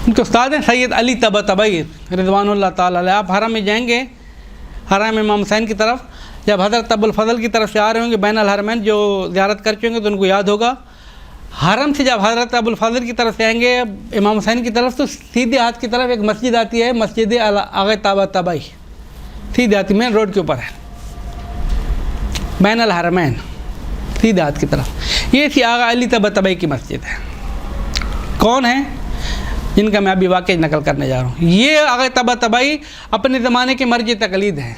ان کے استاد ہیں سید علی طباطبائی رضوان اللہ تعالیٰ علیہ. آپ حرم میں جائیں گے, حرم امام حسین کی طرف, جب حضرت ابو الفضل کی طرف سے آ رہے ہوں گے, بین الحرمین جو زیارت کر چکے ہیں تو ان کو یاد ہوگا. حرم سے جب حضرت ابو الفضل کی طرف سے آئیں گے امام حسین کی طرف, تو سیدھے ہاتھ کی طرف ایک مسجد آتی ہے, مسجد آغا طباطبائی, سیدھے ہاتھ مین روڈ کے اوپر ہے, بین الحرمین, سیدھے ہاتھ کی طرف. یہ تھی آغا علی طباطبائی کی مسجد ہے. کون ہے جن کا میں ابھی واقعہ نقل کرنے جا رہا ہوں؟ یہ آغا طباطبائی اپنے زمانے کے مرجع تقلید ہیں.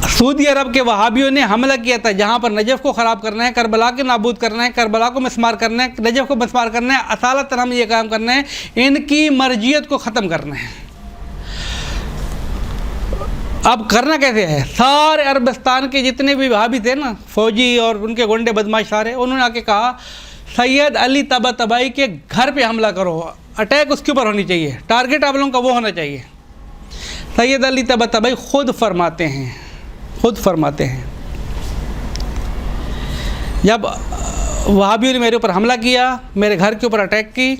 سعودی عرب کے وہابیوں نے حملہ کیا تھا جہاں پر نجف کو خراب کرنا ہے, کربلا کو نابود کرنا ہے, کربلا کو مسمار کرنا ہے, نجف کو مسمار کرنا ہے, اصالتاً ہم یہ کام کرنا ہے, ان کی مرجعیت کو ختم کرنا ہے. اب کرنا کیسے ہے؟ سارے عربستان کے جتنے بھی وہابی تھے نا, فوجی اور ان کے گنڈے بدماش سارے, انہوں نے آ کے کہا سید علی طباطبائی کے گھر پہ حملہ کرو, اٹیک اس کے اوپر ہونی چاہیے, ٹارگٹ آپ لوگوں کا وہ ہونا چاہیے. سید علی طباطبائی خود فرماتے ہیں جب وہابیوں نے میرے اوپر حملہ کیا, میرے گھر کے اوپر اٹیک کی,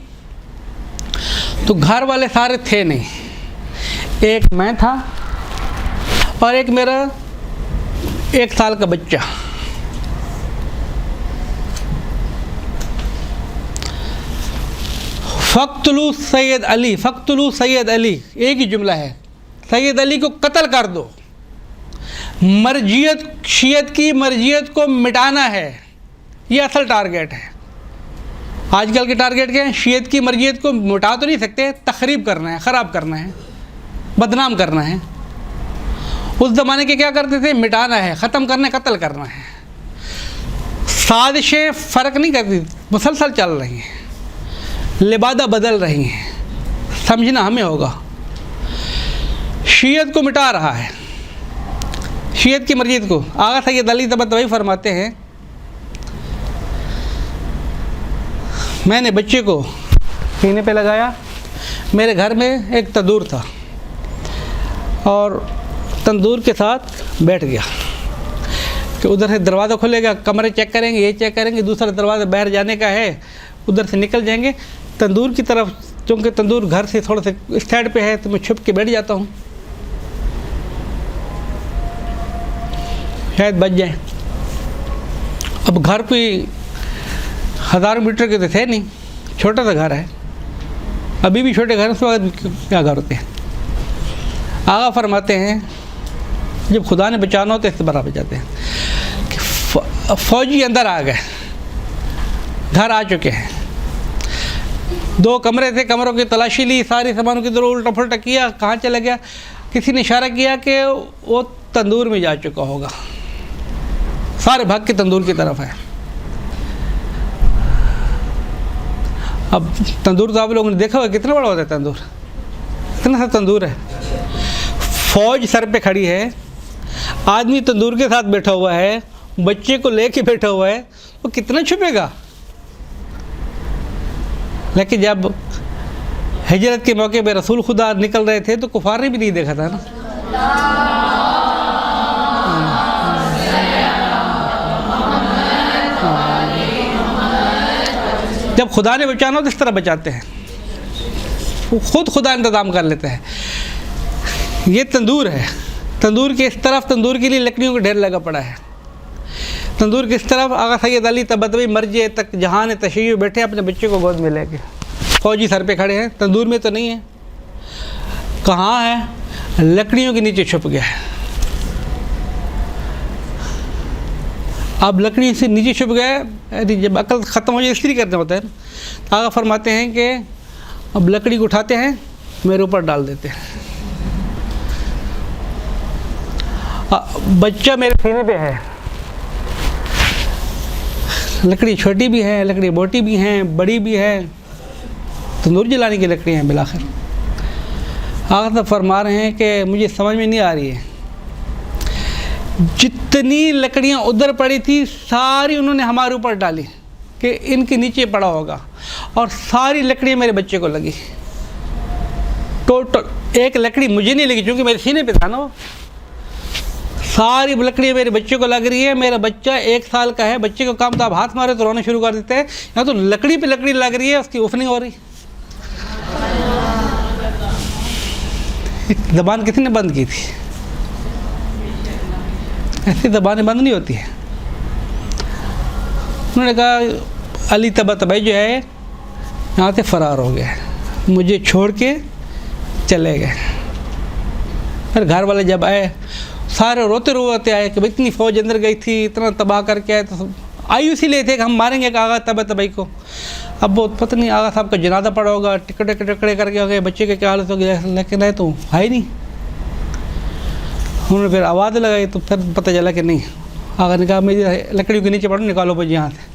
تو گھر والے سارے تھے نہیں, ایک میں تھا اور ایک میرا 1 سال کا بچہ. فقتلوا سید علی, فقتلوا سید علی, ایک ہی جملہ ہے, سید علی کو قتل کر دو. مرجعیت, شیعت کی مرجعیت کو مٹانا ہے, یہ اصل ٹارگیٹ ہے. آج کل کے ٹارگیٹ کیا ہے؟ شیعت کی مرجعیت کو مٹا تو نہیں سکتے, تخریب کرنا ہے, خراب کرنا ہے, بدنام کرنا ہے. اس زمانے کے کیا کرتے تھے؟ مٹانا ہے, ختم کرنا ہے, قتل کرنا ہے. سازشیں فرق نہیں کرتی, مسلسل چل رہی ہیں, لبادہ بدل رہی ہیں, سمجھنا ہمیں ہوگا. شیعت کو مٹا رہا ہے, شیعت کی مرجعیت کو. آغا سید علی طباطبائی فرماتے ہیں میں نے بچے کو سینے پہ لگایا, میرے گھر میں ایک تندور تھا اور تندور کے ساتھ بیٹھ گیا کہ ادھر سے دروازہ کھلے گا, کمرے چیک کریں گے, یہ چیک کریں گے, دوسرا دروازہ باہر جانے کا ہے, ادھر سے نکل جائیں گے. تندور کی طرف, چونکہ تندور گھر سے تھوڑا سا اس سائڈ پہ ہے, تو میں چھپ کے بیٹھ جاتا ہوں, شاید بچ جائیں. اب گھر پہ 1000 میٹر کے تو تھے نہیں, چھوٹا سا گھر ہے, ابھی بھی چھوٹے گھر, اس وقت کیا گھر ہوتے ہیں. آغا فرماتے ہیں جب خدا نے بچانا ہو تو اس سے برابر جاتے ہیں کہ فوجی اندر آ گئے, گھر آ چکے ہیں, 2 کمرے تھے, کمروں کی تلاشی لی, سارے سامانوں کی طرف الٹا پھلٹا کیا, کہاں چلا گیا؟ کسی نے اشارہ کیا کہ وہ تندور میں جا چکا ہوگا. سارے بھاگ کے تندور کی طرف ہے. اب تندور تو آپ لوگوں نے دیکھا ہوگا کتنا بڑا ہوتا ہے تندور, اتنا سا تندور ہے. فوج سر پہ کھڑی ہے, آدمی تندور کے ساتھ بیٹھا ہوا ہے, بچے کو لے کے بیٹھا ہوا ہے, وہ کتنا چھپے گا؟ لیکن جب ہجرت کے موقع پہ رسول خدا نکل رہے تھے تو کفار نے بھی نہیں دیکھا تھا نا. جب خدا نے بچانا ہو تو اس طرح بچاتے ہیں, خود خدا انتظام کر لیتے ہیں. یہ تندور ہے, تندور کے اس طرف تندور کے لیے لکڑیوں کا ڈھیر لگا پڑا ہے. تندور کے اس طرف آغا سید علی تبتوی مرجع تک جہان تشیع بیٹھے اپنے بچے کو گود میں لے کے, فوجی سر پہ کھڑے ہیں. تندور میں تو نہیں ہے, کہاں ہے؟ لکڑیوں کے نیچے چھپ گیا ہے. اب لکڑی سے نیچے چھپ گئے, جب عقل ختم ہو جائے استری کرنا ہوتا ہے نا. آغا فرماتے ہیں کہ اب لکڑی کو اٹھاتے ہیں, میرے اوپر ڈال دیتے ہیں. بچہ میرے سینے پہ ہے, لکڑی چھوٹی بھی ہے, لکڑی موٹی بھی ہیں, بڑی بھی ہے, تندور جلانے کی لکڑی ہیں. بالآخر آغا صاحب فرما رہے ہیں کہ مجھے سمجھ میں نہیں آ رہی ہے, جتنی لکڑیاں ادھر پڑی تھی ساری انہوں نے ہمارے اوپر ڈالی کہ ان کے نیچے پڑا ہوگا, اور ساری لکڑیاں میرے بچے کو لگی. ٹوٹل ایک لکڑی مجھے نہیں لگی چونکہ میرے سینے پہ تھا نا, وہ ساری لکڑیاں میرے بچے کو لگ رہی ہے. میرا بچہ 1 سال کا ہے, بچے کو کام تو آپ ہاتھ مارے تو رونا شروع کر دیتے ہیں, یہاں تو لکڑی پہ لکڑی لگ رہی ہے, اس کی اوفننگ ہو رہی. زبان کسی نے بند کی تھی؟ ایسی زبانیں بند نہیں ہوتی ہیں. انہوں نے کہا علی طباطبائی جو ہے یہاں سے فرار ہو گیا, مجھے چھوڑ کے چلے گئے. پھر گھر والے جب آئے سارے روتے روتے آئے کہ بھائی اتنی فوج اندر گئی تھی, اتنا تباہ کر کے آئے, تو آئی اسی لیے تھے کہ ہم ماریں گے کہ آغا طباطبائی کو. اب وہ پتہ نہیں آغا صاحب کا جنازہ پڑا ہوگا, ٹکڑے ٹکڑے کر کے ہو گئے, بچے کے کیا حالت ہو گیا, لیکن ہے تو ہے ہی نہیں. انہوں نے پھر آواز لگائی تو پھر پتہ چلا کہ نہیں. آغا نے کہا میری لکڑیوں کے نیچے پڑھو, نکالو بھائی یہاں سے.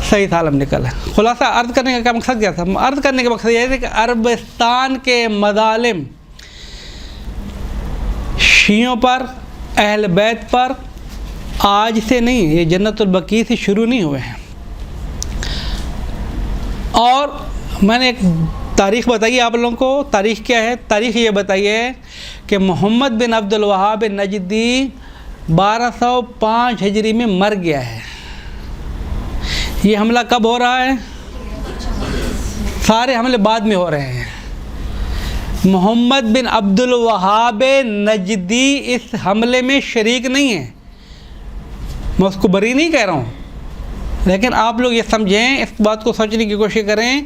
صحیح عالم نکلا. خلاصہ عرض کرنے کا مقصد کیا تھا؟ عرض کرنے کا مقصد یہ تھا کہ عربستان کے مظالم شیعوں پر, اہل بیت پر آج سے نہیں, یہ جنت البقیع سے شروع نہیں ہوئے ہیں. اور میں نے ایک تاریخ بتائی آپ لوگوں کو. تاریخ کیا ہے؟ تاریخ یہ بتائیے کہ محمد بن عبد الوہاب نجدی 1205 ہجری میں مر گیا ہے. یہ حملہ کب ہو رہا ہے؟ سارے حملے بعد میں ہو رہے ہیں. محمد بن عبد الوہاب نجدی اس حملے میں شریک نہیں ہے. میں اس کو بری نہیں کہہ رہا ہوں, لیکن آپ لوگ یہ سمجھیں, اس بات کو سوچنے کی کوشش کریں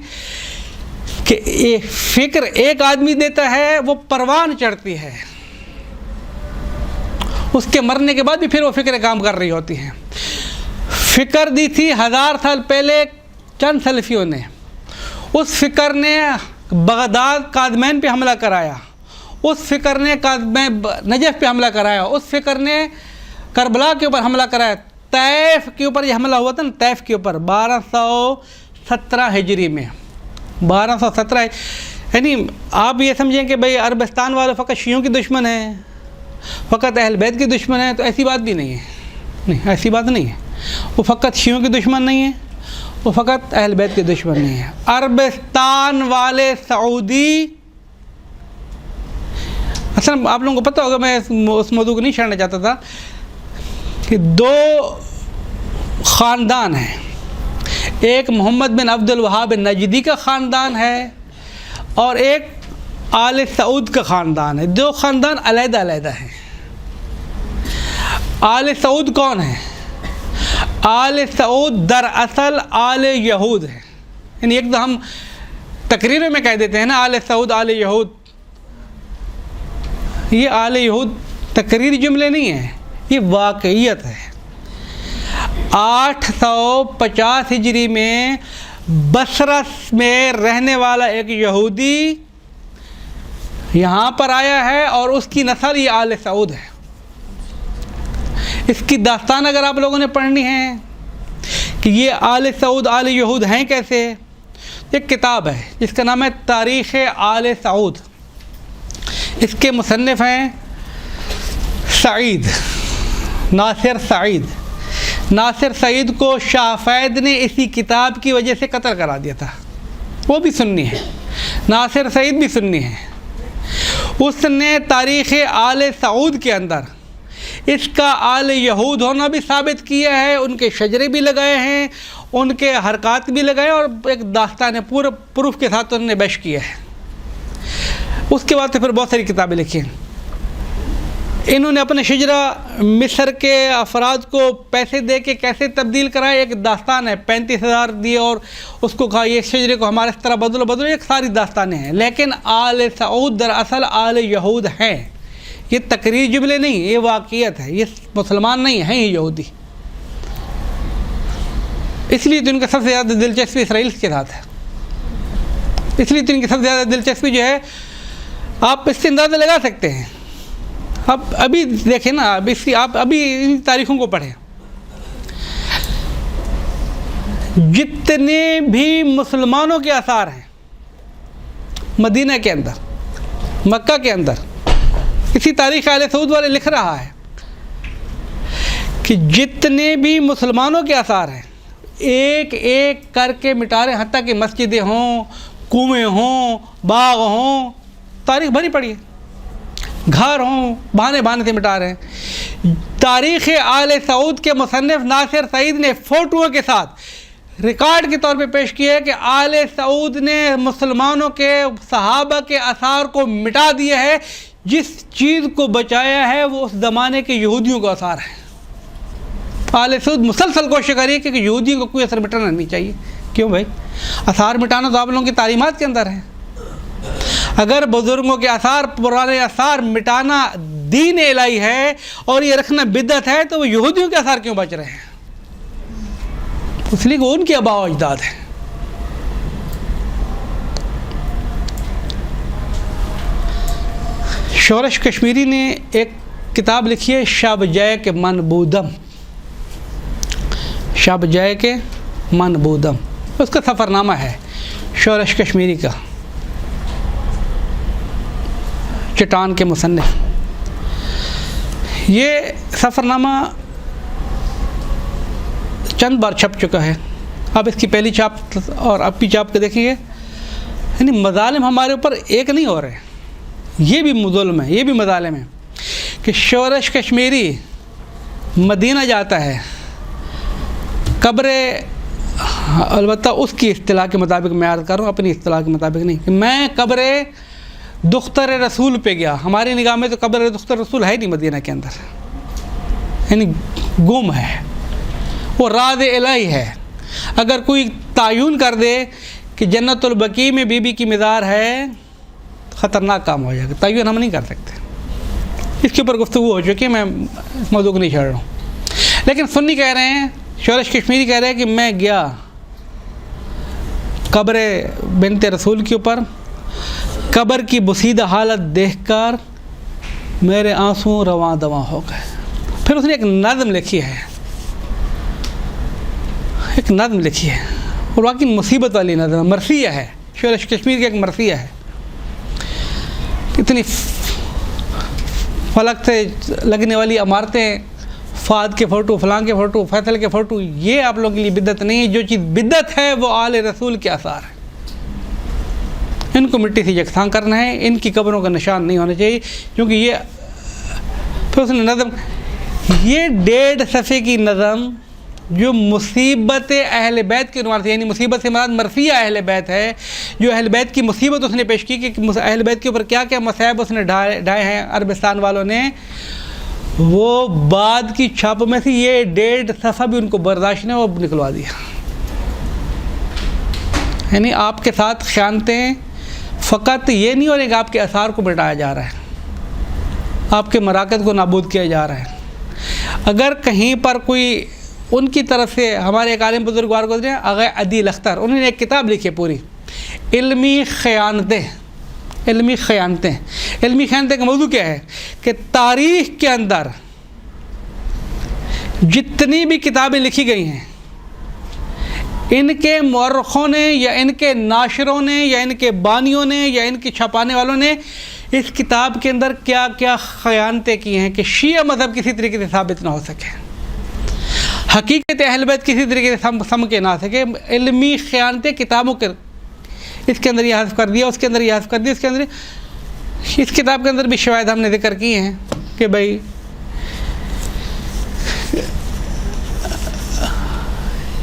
کہ یہ فکر ایک آدمی دیتا ہے وہ پروان چڑھتی ہے, اس کے مرنے کے بعد بھی پھر وہ فکر کام کر رہی ہوتی ہیں. فکر دی تھی 1000 سال پہلے چند سلفیوں نے. اس فکر نے بغداد قادمین پہ حملہ کرایا, اس فکر نے نجف پہ حملہ کرایا, اس فکر نے کربلا کے اوپر حملہ کرایا, طیف کے اوپر یہ حملہ ہوا تھا نا, طیف کے اوپر 1217 ہجری میں. 1217 یعنی آپ یہ سمجھیں کہ بھئی عربستان والے فقط شیعوں کی دشمن ہیں, فقط اہل بیت کی دشمن ہیں, تو ایسی بات بھی نہیں ہے. نہیں, ایسی بات نہیں ہے. وہ فقط شیعوں کی دشمن نہیں ہے, وہ فقط اہل بیت کی دشمن نہیں ہے. عربستان والے سعودی, اصلا آپ لوگوں کو پتہ ہوگا, میں اس موضوع کو نہیں چھیڑنا چاہتا تھا, کہ 2 خاندان ہیں. ایک محمد بن عبد الوہاب نجدی کا خاندان ہے اور ایک آل سعود کا خاندان ہے. 2 خاندان علیحدہ علیحدہ ہیں. آل سعود کون ہے؟ آل سعود دراصل آل یہود ہے. یعنی ایک تو ہم تقریروں میں کہہ دیتے ہیں نا آل سعود آل یہود, یہ آل یہود تقریری جملے نہیں ہیں, یہ واقعیت ہے. 850 ہجری میں بصرہ میں رہنے والا ایک یہودی یہاں پر آیا ہے اور اس کی نسل یہ آل سعود ہے۔ اس کی داستان اگر آپ لوگوں نے پڑھنی ہے کہ یہ آل سعود آل یہود ہیں کیسے، ایک کتاب ہے جس کا نام ہے تاریخ آل سعود۔ اس کے مصنف ہیں سعید، ناصر سعید۔ ناصر سعید کو شاہ فید نے اسی کتاب کی وجہ سے قتل کرا دیا تھا۔ وہ بھی سنی ہے، ناصر سعید بھی سنی ہے۔ اس نے تاریخ آل سعود کے اندر اس کا آل یہود ہونا بھی ثابت کیا ہے، ان کے شجرے بھی لگائے ہیں، ان کے حرکات بھی لگائے، اور ایک داستان ہے پورے پروف کے ساتھ انہوں نے بیش کیا ہے۔ اس کے بعد تو پھر بہت ساری کتابیں لکھی ہیں۔ انہوں نے اپنے شجرہ مصر کے افراد کو پیسے دے کے کیسے تبدیل کرائے، ایک داستان ہے، 35,000 دیے اور اس کو کہا یہ شجرے کو ہمارے اس طرح بدلو، ایک ساری داستانیں ہیں۔ لیکن آل سعود دراصل آل یہود ہیں، یہ تقریر جملے نہیں، یہ واقعیت ہے، یہ مسلمان نہیں ہیں، یہ یہودی۔ اس لیے تو ان کا سب سے زیادہ دلچسپی اسرائیل کے ساتھ ہے، اس لیے تو ان کی سب سے زیادہ دلچسپی جو ہے آپ اس سے اندازہ لگا سکتے ہیں۔ اب ابھی دیکھیں نا، آپ ابھی ان تاریخوں کو پڑھیں، جتنے بھی مسلمانوں کے آثار ہیں مدینہ کے اندر، مکہ کے اندر، اسی تاریخ آل سعود والے لکھ رہا ہے کہ جتنے بھی مسلمانوں کے آثار ہیں ایک ایک کر کے مٹا رہے ہیں، حتیٰ کہ مسجدیں ہوں، کنویں ہوں، باغ ہوں، تاریخ بھری پڑی ہے، گھر ہوں، بہانے سے مٹا رہے ہیں۔ تاریخ آل سعود کے مصنف ناصر سعید نے فوٹوؤں کے ساتھ ریکارڈ کے طور پہ پیش کیا ہے کہ آل سعود نے مسلمانوں کے صحابہ کے آثار کو مٹا دیا ہے، جس چیز کو بچایا ہے وہ اس زمانے کے یہودیوں کا آثار ہے۔ آل سعود مسلسل کوشش کر رہی ہے کہ یہودیوں کو کوئی اثر مٹانا نہیں چاہیے۔ کیوں بھائی؟ آثار مٹانا تو آپ لوگوں کی تعلیمات کے اندر ہے۔ اگر بزرگوں کے آثار، پرانے آثار مٹانا دین الہی ہے اور یہ رکھنا بدعت ہے، تو وہ یہودیوں کے آثار کیوں بچ رہے ہیں؟ اس لیے کہ ان کے آباء و اجداد ہیں۔ شورش کشمیری نے ایک کتاب لکھی ہے شب جائے کے منبودم، شب جائے کے منبودم، اس کا سفر نامہ ہے شورش کشمیری کا، چٹان کے مصنف۔ یہ سفر نامہ چند بار چھپ چکا ہے، اب اس کی پہلی چھاپ اور اب کی چھاپ کو دیکھیں گے، یعنی مظالم ہمارے اوپر ایک نہیں ہو رہے، یہ بھی ظلم ہے، یہ بھی مظالم ہے کہ شورش کشمیری مدینہ جاتا ہے، قبر، البتہ اس کی اصطلاح کے مطابق میں عرض کر رہا ہوں، اپنی اصطلاح کے مطابق نہیں، کہ میں قبر دختر رسول پہ گیا۔ ہماری نگاہ میں تو قبر دختر رسول ہے نہیں مدینہ کے اندر، یعنی گم ہے، وہ راز الہی ہے۔ اگر کوئی تعین کر دے کہ جنت البقیع میں بی بی کی مزار ہے، خطرناک کام ہو جائے گا، تعین ہم نہیں کر سکتے، اس کے اوپر گفتگو ہو چکی ہے، میں اس موضوع کو نہیں چھیڑ رہا ہوں۔ لیکن سنی کہہ رہے ہیں، شورش کشمیری کہہ رہے ہیں کہ میں گیا قبر بنت رسول کے اوپر، قبر کی بسیدہ حالت دیکھ کر میرے آنسو رواں دواں ہو گئے۔ پھر اس نے ایک نظم لکھی ہے، ایک نظم لکھی ہے، اور واقعی مصیبت والی نظم، مرثیہ ہے، شورش کشمیر کی ایک مرثیہ ہے۔ اتنی فلک سے لگنے والی عمارتیں، فہد کے فوٹو، فلاں کے فوٹو، فیصل کے فوٹو، یہ آپ لوگوں کے لیے بدعت نہیں ہے۔ جو چیز بدعت ہے وہ آل رسول کے آثار ہے، ان کو مٹی سے یکساں کرنا ہے، ان کی قبروں کا نشان نہیں ہونا چاہیے، کیونکہ یہ پھر اس نے نظم، یہ 1.5 صفحے کی نظم جو مصیبت اہل بیت کے عنوان سے، یعنی مصیبت سے مراد مرثیہ اہل بیت ہے، جو اہل بیت کی مصیبت اس نے پیش کی کہ اہل بیت کے اوپر کیا کیا مصائب اس نے ڈھائے ہیں عربستان والوں نے، وہ بعد کی چھاپ میں سے یہ 1.5 صفحہ بھی ان کو برداشت نہیں، وہ نکلوا دیا۔ یعنی آپ کے ساتھ خیانتیں فقط یہ نہیں ہو رہی کہ آپ کے آثار کو مٹایا جا رہا ہے، آپ کے مراکز کو نابود کیا جا رہا ہے۔ اگر کہیں پر کوئی ان کی طرف سے ہمارے ایک عالم بزرگوار گزرے ہیں آغا عدیل اختر، انہوں نے ایک کتاب لکھی پوری، علمی خیانتیں۔ علمی خیانتیں کا موضوع کیا ہے کہ تاریخ کے اندر جتنی بھی کتابیں لکھی گئی ہیں، ان کے مورخوں نے یا ان کے ناشروں نے یا ان کے بانیوں نے یا ان کے چھپانے والوں نے اس کتاب کے اندر کیا کیا خیانتیں کی ہیں کہ شیعہ مذہب کسی طریقے سے ثابت نہ ہو سکے، حقیقت اہل بیت کسی طریقے سے سمجھ نہ سکے۔ علمی خیانتیں کتابوں کے اس کے اندر یہ حذف کر دیا، اس کے اندر یہ حذف کر دیا، اس کے اندر اس کتاب کے اندر بھی شواہد ہم نے ذکر کیے ہیں کہ بھائی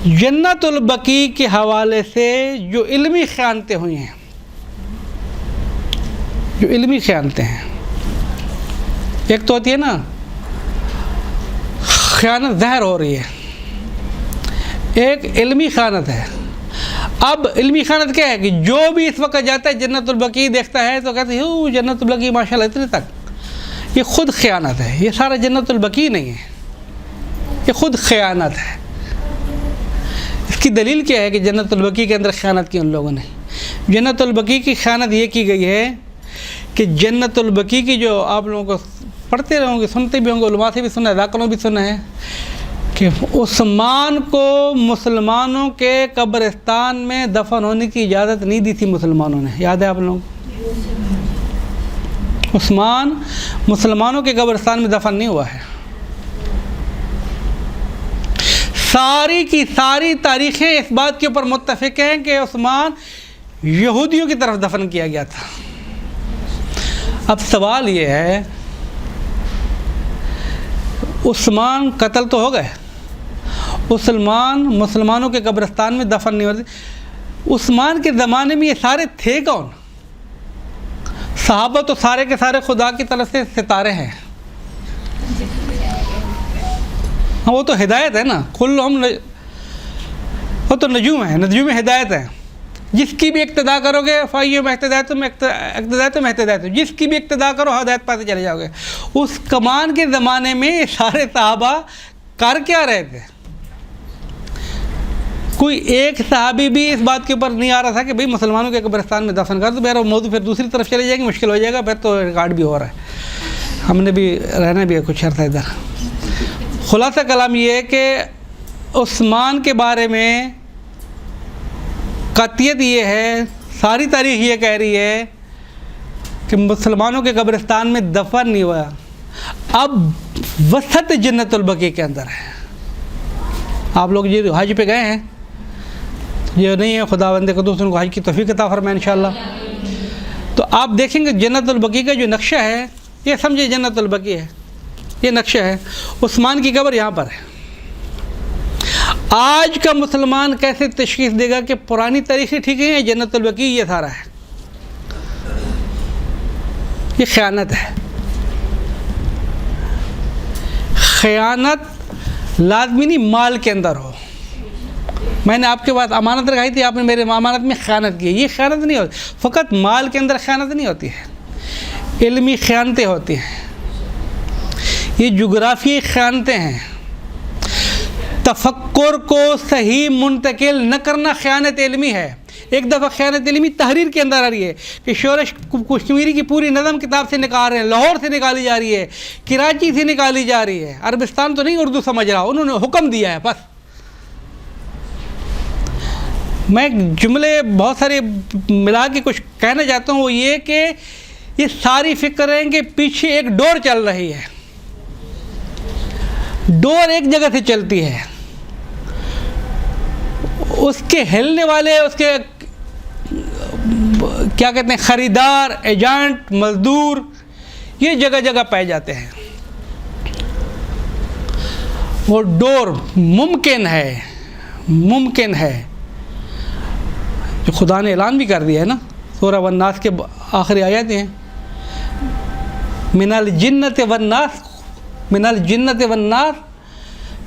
جنت البقیع کے حوالے سے جو علمی خیانتیں ہوئی ہیں، جو علمی خیانتیں ہیں، ایک تو ہوتی ہے نا خیانت ظاہر ہو رہی ہے، ایک علمی خیانت ہے۔ اب علمی خیانت کیا ہے کہ جو بھی اس وقت جاتا ہے جنت البقیع دیکھتا ہے تو کہتے ہیں جنت البقیع ماشاءاللہ اتنے تک، یہ خود خیانت ہے، یہ سارا جنت البقیع نہیں ہے، یہ خود خیانت ہے۔ اس کی دلیل کیا ہے کہ جنت البقیع کے اندر خیانت کی ان لوگوں نے؟ جنت البقیع کی خیانت یہ کی گئی ہے کہ جنت البقیع کی جو آپ لوگوں کو پڑھتے رہوں گے، سنتے بھی ہوں گے، علماء سے بھی سنا ہے، ذاکروں بھی سنا ہے کہ عثمان کو مسلمانوں کے قبرستان میں دفن ہونے کی اجازت نہیں دی تھی مسلمانوں نے، یاد ہے آپ لوگوں کو؟ عثمان مسلمانوں کے قبرستان میں دفن نہیں ہوا ہے۔ ساری کی ساری تاریخیں اس بات کے اوپر متفق ہیں کہ عثمان یہودیوں کی طرف دفن کیا گیا تھا۔ اب سوال یہ ہے عثمان قتل تو ہو گئے، مسلمانوں کے قبرستان میں دفن نہیں ہوتے۔ عثمان کے زمانے میں یہ سارے تھے کون؟ صحابہ تو سارے کے سارے خدا کی طرف سے ستارے ہیں، وہ تو ہدایت ہے نا، وہ تو نجوم ہے، نجوم ہدایت ہے۔ جس کی بھی اقتداء کرو گے فَأَيُّمَا اقتدیتم اہتدیتم، جس کی بھی اقتداء کرو ہدایت پاتے چلے جاؤ گے۔ اس کمان کے زمانے میں سارے صحابہ کر کیا رہے تھے؟ کوئی ایک صحابی بھی اس بات کے اوپر نہیں آ رہا تھا کہ بھئی مسلمانوں کے قبرستان میں دفن کر دو، بہر موضوع پھر دوسری طرف چلے جائے گی، مشکل ہو جائے گا، پھر تو ریکارڈ بھی ہو رہا ہے، ہم نے بھی رہنا بھی ہے کچھ عرصہ ادھر۔ خلاصہ کلام یہ ہے کہ عثمان کے بارے میں قطعیت یہ ہے، ساری تاریخ یہ کہہ رہی ہے کہ مسلمانوں کے قبرستان میں دفن نہیں ہوا۔ اب وسط جنت البقیع کے اندر ہے۔ آپ لوگ یہ حج پہ گئے ہیں، یہ نہیں ہے خدا بندے کو دوسروں کو حج کی توفیق عطا فرمائے انشاءاللہ، تو آپ دیکھیں گے جنت البقیع کا جو نقشہ ہے، یہ سمجھے جنت البقیع ہے، یہ نقشہ ہے، عثمان کی قبر یہاں پر ہے۔ آج کا مسلمان کیسے تشخیص دے گا کہ پرانی تاریخیں ٹھیک ہیں، جنت البقیع یہ سارا ہے؟ یہ خیانت ہے۔ خیانت لازمی نہیں مال کے اندر ہو۔ میں نے آپ کے پاس امانت رکھائی تھی، آپ نے میرے امانت میں خیانت کی، یہ خیانت نہیں ہوتی۔ فقط مال کے اندر خیانت نہیں ہوتی ہے، علمی خیانتیں ہوتی ہیں، یہ جغرافیائی خیانتیں ہیں۔ تفکر کو صحیح منتقل نہ کرنا خیانت علمی ہے۔ ایک دفعہ خیانت علمی تحریر کے اندر آ رہی ہے کہ شورش کشمیری کی پوری نظم کتاب سے نکال رہے ہیں، لاہور سے نکالی جا رہی ہے، کراچی سے نکالی جا رہی ہے، عربستان تو نہیں اردو سمجھ رہا، انہوں نے حکم دیا ہے بس۔ میں جملے بہت سارے ملا کے کچھ کہنا چاہتا ہوں، وہ یہ کہ یہ ساری فکر ہے کہ پیچھے ایک ڈور چل رہی ہے، ڈور ایک جگہ سے چلتی ہے، اس کے ہلنے والے، اس کے کیا کہتے ہیں خریدار، ایجنٹ، مزدور، یہ جگہ جگہ پائے جاتے ہیں۔ وہ ڈور ممکن ہے جو خدا نے اعلان بھی کر دیا ہے نا، سورہ والناس کے آخری آیات ہیں، من الجنت والناس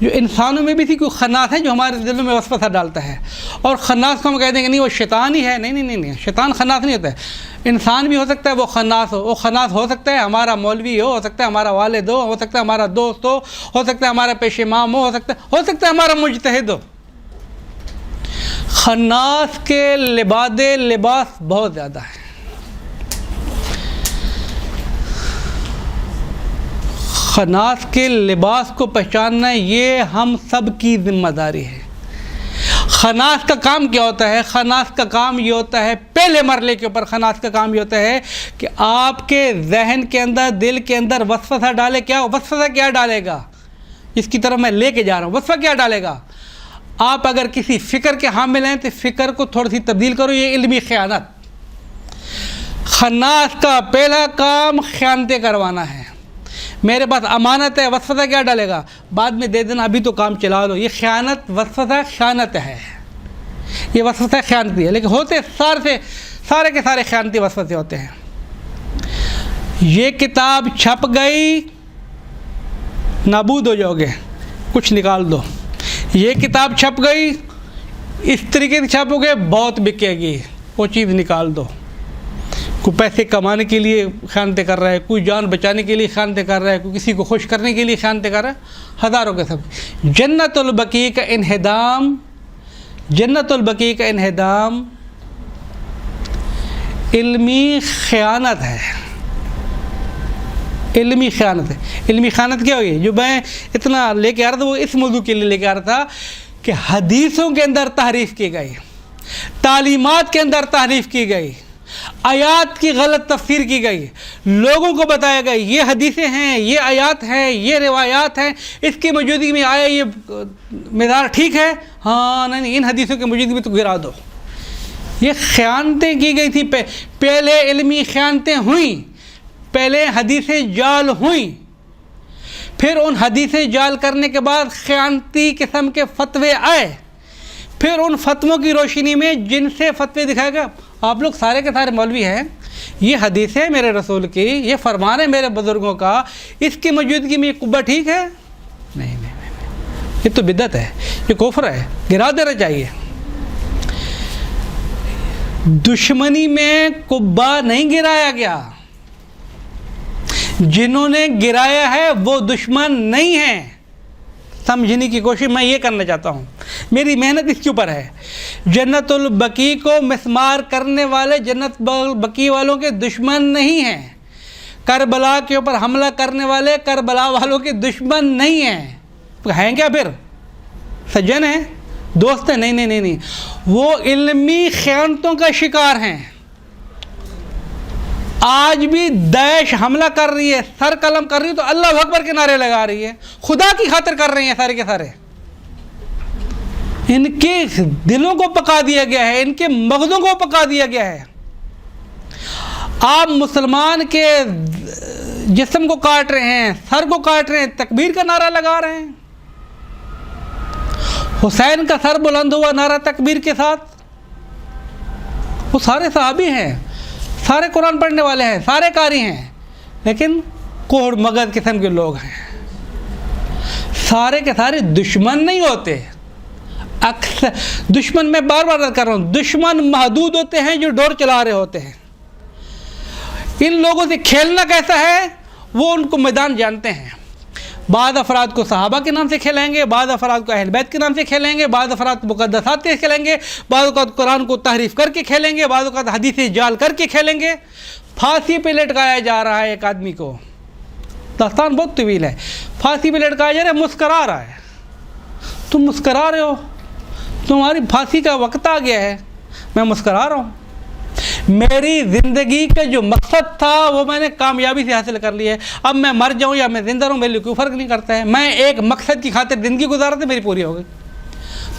جو انسانوں میں بھی تھی کوئی خناس ہے جو ہمارے دلوں میں وسوسہ ڈالتا ہے، اور خناس کو ہم کہہ دیں گے نہیں وہ شیطان ہی ہے. نہیں، شیطان خناس نہیں ہوتا ہے. انسان بھی ہو سکتا ہے وہ خناس ہو. وہ خناس ہو سکتا ہے ہمارا مولوی ہو سکتا ہے ہمارا والد ہو سکتا ہے ہمارا دوست ہو سکتا ہے ہمارا پیش امام ہو سکتا ہے ہمارا مجتہد ہو. خناس کے لباس بہت زیادہ ہے. خناس کے لباس کو پہچاننا یہ ہم سب کی ذمہ داری ہے. خناس کا کام کیا ہوتا ہے؟ خناس کا کام یہ ہوتا ہے، پہلے مرحلے کے اوپر خناس کا کام یہ ہوتا ہے کہ آپ کے ذہن کے اندر، دل کے اندر وسوسہ ڈالے. وسوسہ کیا ڈالے گا؟ اس کی طرف میں لے کے جا رہا ہوں. وسوسہ کیا ڈالے گا؟ آپ اگر کسی فکر کے حامل ہیں تو فکر کو تھوڑی سی تبدیل کرو. یہ علمی خیانت. خناس کا پہلا کام خیانتیں کروانا ہے. میرے پاس امانت ہے، وسوسہ کیا ڈالے گا؟ بعد میں دے دینا، ابھی تو کام چلا لو. یہ خیانت، وسوسہ خیانت ہے. یہ وسوسہ خیانتی ہے، لیکن ہوتے سارے کے سارے خیانتی وسوسے ہوتے ہیں. یہ کتاب چھپ گئی، نابود ہو جاؤ گے، کچھ نکال دو. یہ کتاب چھپ گئی، اس طریقے سے چھپو گے بہت بکے گی، وہ چیز نکال دو. کوئی پیسے کمانے کے لیے خیانتیں کر رہا ہے، کوئی جان بچانے کے لیے خیانتیں کر رہا ہے، کوئی کسی کو خوش کرنے کے لیے خیانتیں کر رہا ہے، ہزاروں کے سب. جنت البقیع کا انہدام علمی خیانت ہے. علمی خیانت کیا ہوئی؟ جو میں اتنا لے کے آ رہا تھا وہ اس موضوع کے لیے لے کے آ رہا تھا کہ حدیثوں کے اندر تحریف کی گئی، تعلیمات کے اندر تحریف کی گئی، آیات کی غلط تفسیر کی گئی، لوگوں کو بتایا گیا یہ حدیثیں ہیں، یہ آیات ہیں، یہ روایات ہیں، اس کی موجودگی میں آیا یہ مدار ٹھیک ہے، ہاں نہیں ان حدیثوں کی موجودگی میں تو گرا دو. یہ خیانتیں کی گئی تھی. پہلے علمی خیانتیں ہوئیں، پہلے حدیثیں جال ہوئیں، پھر ان حدیثیں جال کرنے کے بعد خیانتی قسم کے فتوے آئے. پھر ان فتووں کی روشنی میں جن سے فتوے دکھائے گا، آپ لوگ سارے کے سارے مولوی ہیں، یہ حدیث ہے میرے رسول کی، یہ فرمان ہے میرے بزرگوں کا، اس کی موجودگی میں یہ قبہ ٹھیک ہے؟ نہیں، یہ تو بدعت ہے، یہ کفر ہے، گرا دینا چاہیے. دشمنی میں قبہ نہیں گرایا گیا. جنہوں نے گرایا ہے وہ دشمن نہیں ہیں. سمجھنے کی کوشش میں یہ کرنا چاہتا ہوں، میری محنت اس کے اوپر ہے. جنت البقیع کو مسمار کرنے والے جنت البقیع والوں کے دشمن نہیں ہیں. کربلا کے اوپر حملہ کرنے والے کربلا والوں کے دشمن نہیں ہیں. ہیں کیا پھر؟ سجن ہیں، دوست ہیں؟ نہیں، وہ علمی خیانتوں کا شکار ہیں. آج بھی داعش حملہ کر رہی ہے، سر قلم کر رہی ہے تو اللہ اکبر کے نعرے لگا رہی ہے، خدا کی خاطر کر رہے ہیں سارے کے سارے. ان کے دلوں کو پکا دیا گیا ہے، ان کے مغزوں کو پکا دیا گیا ہے. آپ مسلمان کے جسم کو کاٹ رہے ہیں، سر کو کاٹ رہے ہیں، تکبیر کا نعرہ لگا رہے ہیں. حسین کا سر بلند ہوا نعرہ تکبیر کے ساتھ. وہ سارے صحابی ہیں، سارے قرآن پڑھنے والے ہیں، سارے قاری ہیں، لیکن کوڑ مغز قسم کے لوگ ہیں. سارے کے سارے دشمن نہیں ہوتے. اکثر دشمن، میں بار بار کر رہا ہوں، دشمن محدود ہوتے ہیں جو ڈور چلا رہے ہوتے ہیں. ان لوگوں سے کھیلنا کیسا ہے وہ ان کو میدان جانتے ہیں. بعض افراد کو صحابہ کے نام سے کھیلیں گے، بعض افراد کو اہل بیت کے نام سے کھیلیں گے، بعض افراد مقدسات سے کھیلیں گے، بعض اوقات قرآن کو تحریف کر کے کھیلیں گے، بعض اوقات حدیث جال کر کے کھیلیں گے. پھانسی پہ لٹکایا جا رہا ہے ایک آدمی کو، داستان بہت طویل ہے. پھانسی پہ لٹکایا جا رہا ہے، مسکرا رہا ہے. تم مسکرا رہے ہو، تمہاری پھانسی کا وقت آ گیا ہے، میں مسکرا رہا ہوں. میری زندگی کا جو مقصد تھا وہ میں نے کامیابی سے حاصل کر لیا ہے. اب میں مر جاؤں یا میں زندہ رہوں میرے لیے کوئی فرق نہیں کرتا ہے. میں ایک مقصد کی خاطر زندگی گزارا تھا، میری پوری ہو گئی.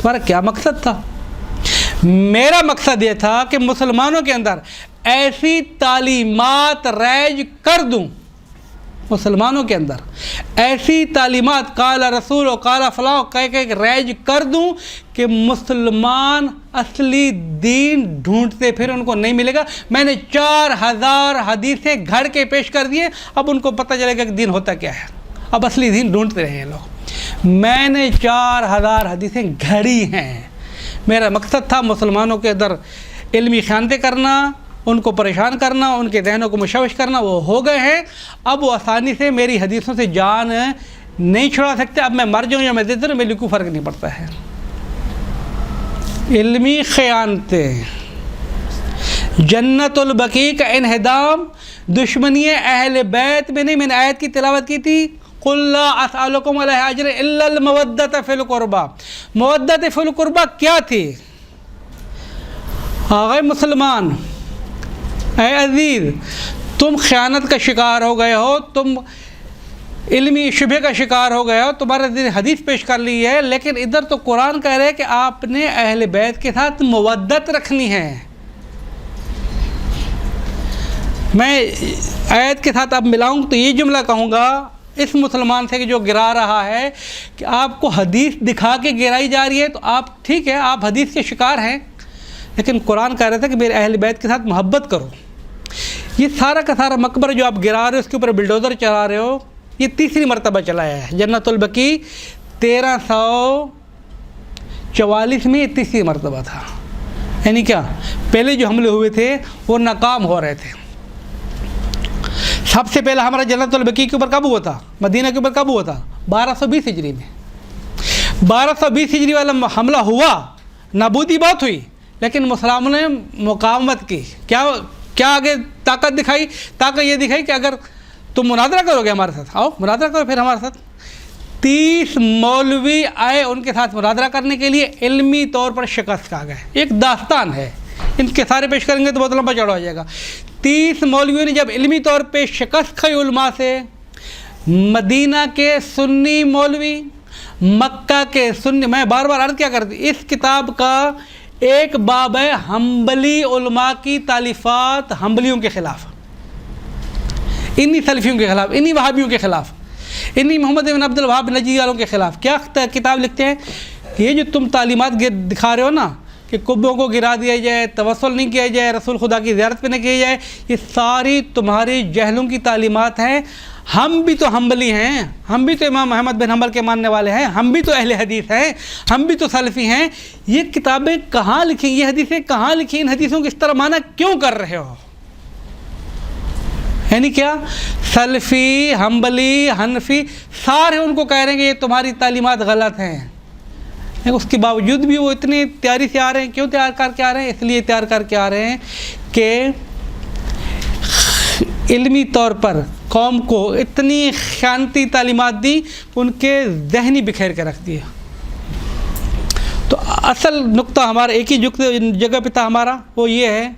تمہارا کیا مقصد تھا؟ میرا مقصد یہ تھا کہ مسلمانوں کے اندر ایسی تعلیمات رائج کر دوں، مسلمانوں کے اندر ایسی تعلیمات قال رسول و قال فلاں کہ رائج کر دوں کہ مسلمان اصلی دین ڈھونڈتے پھر ان کو نہیں ملے گا. میں نے 4000 حدیثیں گھڑ کے پیش کر دیے، اب ان کو پتہ چلے گا کہ دین ہوتا کیا ہے. اب اصلی دین ڈھونڈتے رہے ہیں لوگ. میں نے 4000 حدیثیں گھڑی ہیں۔ میرا مقصد تھا مسلمانوں کے اندر علمی خیانتیں کرنا، ان کو پریشان کرنا، ان کے ذہنوں کو مشوش کرنا، وہ ہو گئے ہیں۔ اب وہ آسانی سے میری حدیثوں سے جان نہیں چھڑا سکتے۔ اب میں مر جاؤں یا میں زندہ رہوں، میرے کوئی فرق نہیں پڑتا ہے۔ علمی خیانتیں، جنت البقیع کا انہدام دشمنی اہل بیت میں نہیں۔ میں نے آیت کی تلاوت کی تھی، قُلْ لَا أَسْأَلُكُمْ عَلَيْهِ أَجْرًا إِلَّا الْمَوَدَّةَ فِي الْقُرْبَى۔ مودت فی القربہ کیا تھی؟ آغا مسلمان، اے عزیز، تم خیانت کا شکار ہو گئے ہو، تم علمی شبہ کا شکار ہو گئے ہو، تمہارے دل حدیث پیش کر لی ہے، لیکن ادھر تو قرآن کہہ رہے ہے کہ آپ نے اہل بیت کے ساتھ مودت رکھنی ہے۔ میں آیت کے ساتھ اب ملاؤں تو یہ جملہ کہوں گا اس مسلمان سے کہ جو گرا رہا ہے کہ آپ کو حدیث دکھا کے گرائی جا رہی ہے، تو آپ ٹھیک ہے، آپ حدیث کے شکار ہیں، لیکن قرآن کہہ رہا تھا کہ میرے اہل بیت کے ساتھ محبت کرو۔ یہ سارا کا سارا مقبرہ جو آپ گرا رہے ہو، اس کے اوپر بلڈوزر چلا رہے ہو، یہ تیسری مرتبہ چلایا ہے۔ جنت البقیع 1344 میں یہ تیسری مرتبہ تھا۔ یعنی کیا؟ پہلے جو حملے ہوئے تھے وہ ناکام ہو رہے تھے۔ سب سے پہلا ہمارا جنت البقیع کے اوپر کب ہوا تھا؟ مدینہ کے اوپر کب ہوا تھا؟ 1220 ہجری میں۔ 1220 ہجری والا حملہ ہوا، نابودی بات ہوئی، لیکن مسلمانوں نے مقاومت کی۔ کیا آگے طاقت دکھائی؟ طاقت یہ دکھائی کہ اگر تم مناظرہ کرو گے ہمارے ساتھ، آؤ مناظرہ کرو پھر ہمارے ساتھ۔ 30 مولوی آئے ان کے ساتھ مناظرہ کرنے کے لیے، علمی طور پر شکست کھا گئے۔ ایک داستان ہے، ان کے سارے پیش کریں گے تو بہت لمبا چوڑا ہو جائے گا۔ 30 مولویوں نے جب علمی طور پہ شکست کھائی علماء سے، مدینہ کے سنی مولوی، مکہ کے سنی، میں بار بار عرض کیا کرتی، اس کتاب کا ایک باب ہے حنبلی علماء کی تالیفات حنبلیوں کے خلاف، انہی سلفیوں کے خلاف، انہی وہابیوں کے خلاف، انہی محمد بن عبد الوہاب نجدی والوں کے خلاف۔ کیا کتاب لکھتے ہیں؟ یہ جو تم تعلیمات دکھا رہے ہو نا کہ قبوں کو گرا دیا جائے، توسل نہیں کیا جائے، رسول خدا کی زیارت پہ نہ کیا جائے، یہ ساری تمہاری جہلوں کی تعلیمات ہیں۔ ہم بھی تو حنبلی ہیں، ہم بھی تو امام احمد بن حنبل کے ماننے والے ہیں، ہم بھی تو اہل حدیث ہیں، ہم بھی تو سلفی ہیں۔ یہ کتابیں کہاں لکھی، یہ حدیثیں کہاں لکھی؟ ان حدیثوں کو اس طرح معنی کیوں کر رہے ہو؟ یعنی کیا؟ سلفی، حنبلی، حنفی سارے ان کو کہہ رہے ہیں کہ یہ تمہاری تعلیمات غلط ہیں، لیکن اس کے باوجود بھی وہ اتنی تیاری سے آ رہے ہیں۔ کیوں تیار کر کے آ رہے ہیں؟ اس لیے تیار کر کے آ رہے ہیں کہ علمی طور پر قوم کو اتنی خیانتی تعلیمات دی، ان کے ذہنی بکھیر کے رکھ دیا۔ تو اصل نقطہ ہمارا ایک ہی جگہ پہ تھا ہمارا، وہ یہ ہے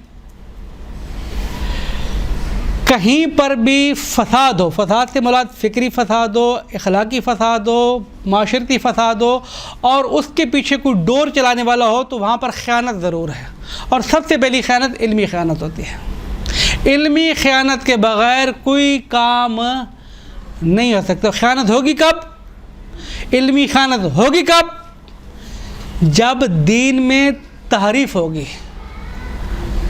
کہیں پر بھی فساد ہو، فساد سے مراد فکری فساد ہو، اخلاقی فساد ہو، معاشرتی فساد ہو، اور اس کے پیچھے کوئی ڈور چلانے والا ہو، تو وہاں پر خیانت ضرور ہے۔ اور سب سے پہلی خیانت علمی خیانت ہوتی ہے۔ علمی خیانت کے بغیر کوئی کام نہیں ہو سکتا۔ خیانت ہوگی کب؟ علمی خیانت ہوگی کب؟ جب دین میں تحریف ہوگی۔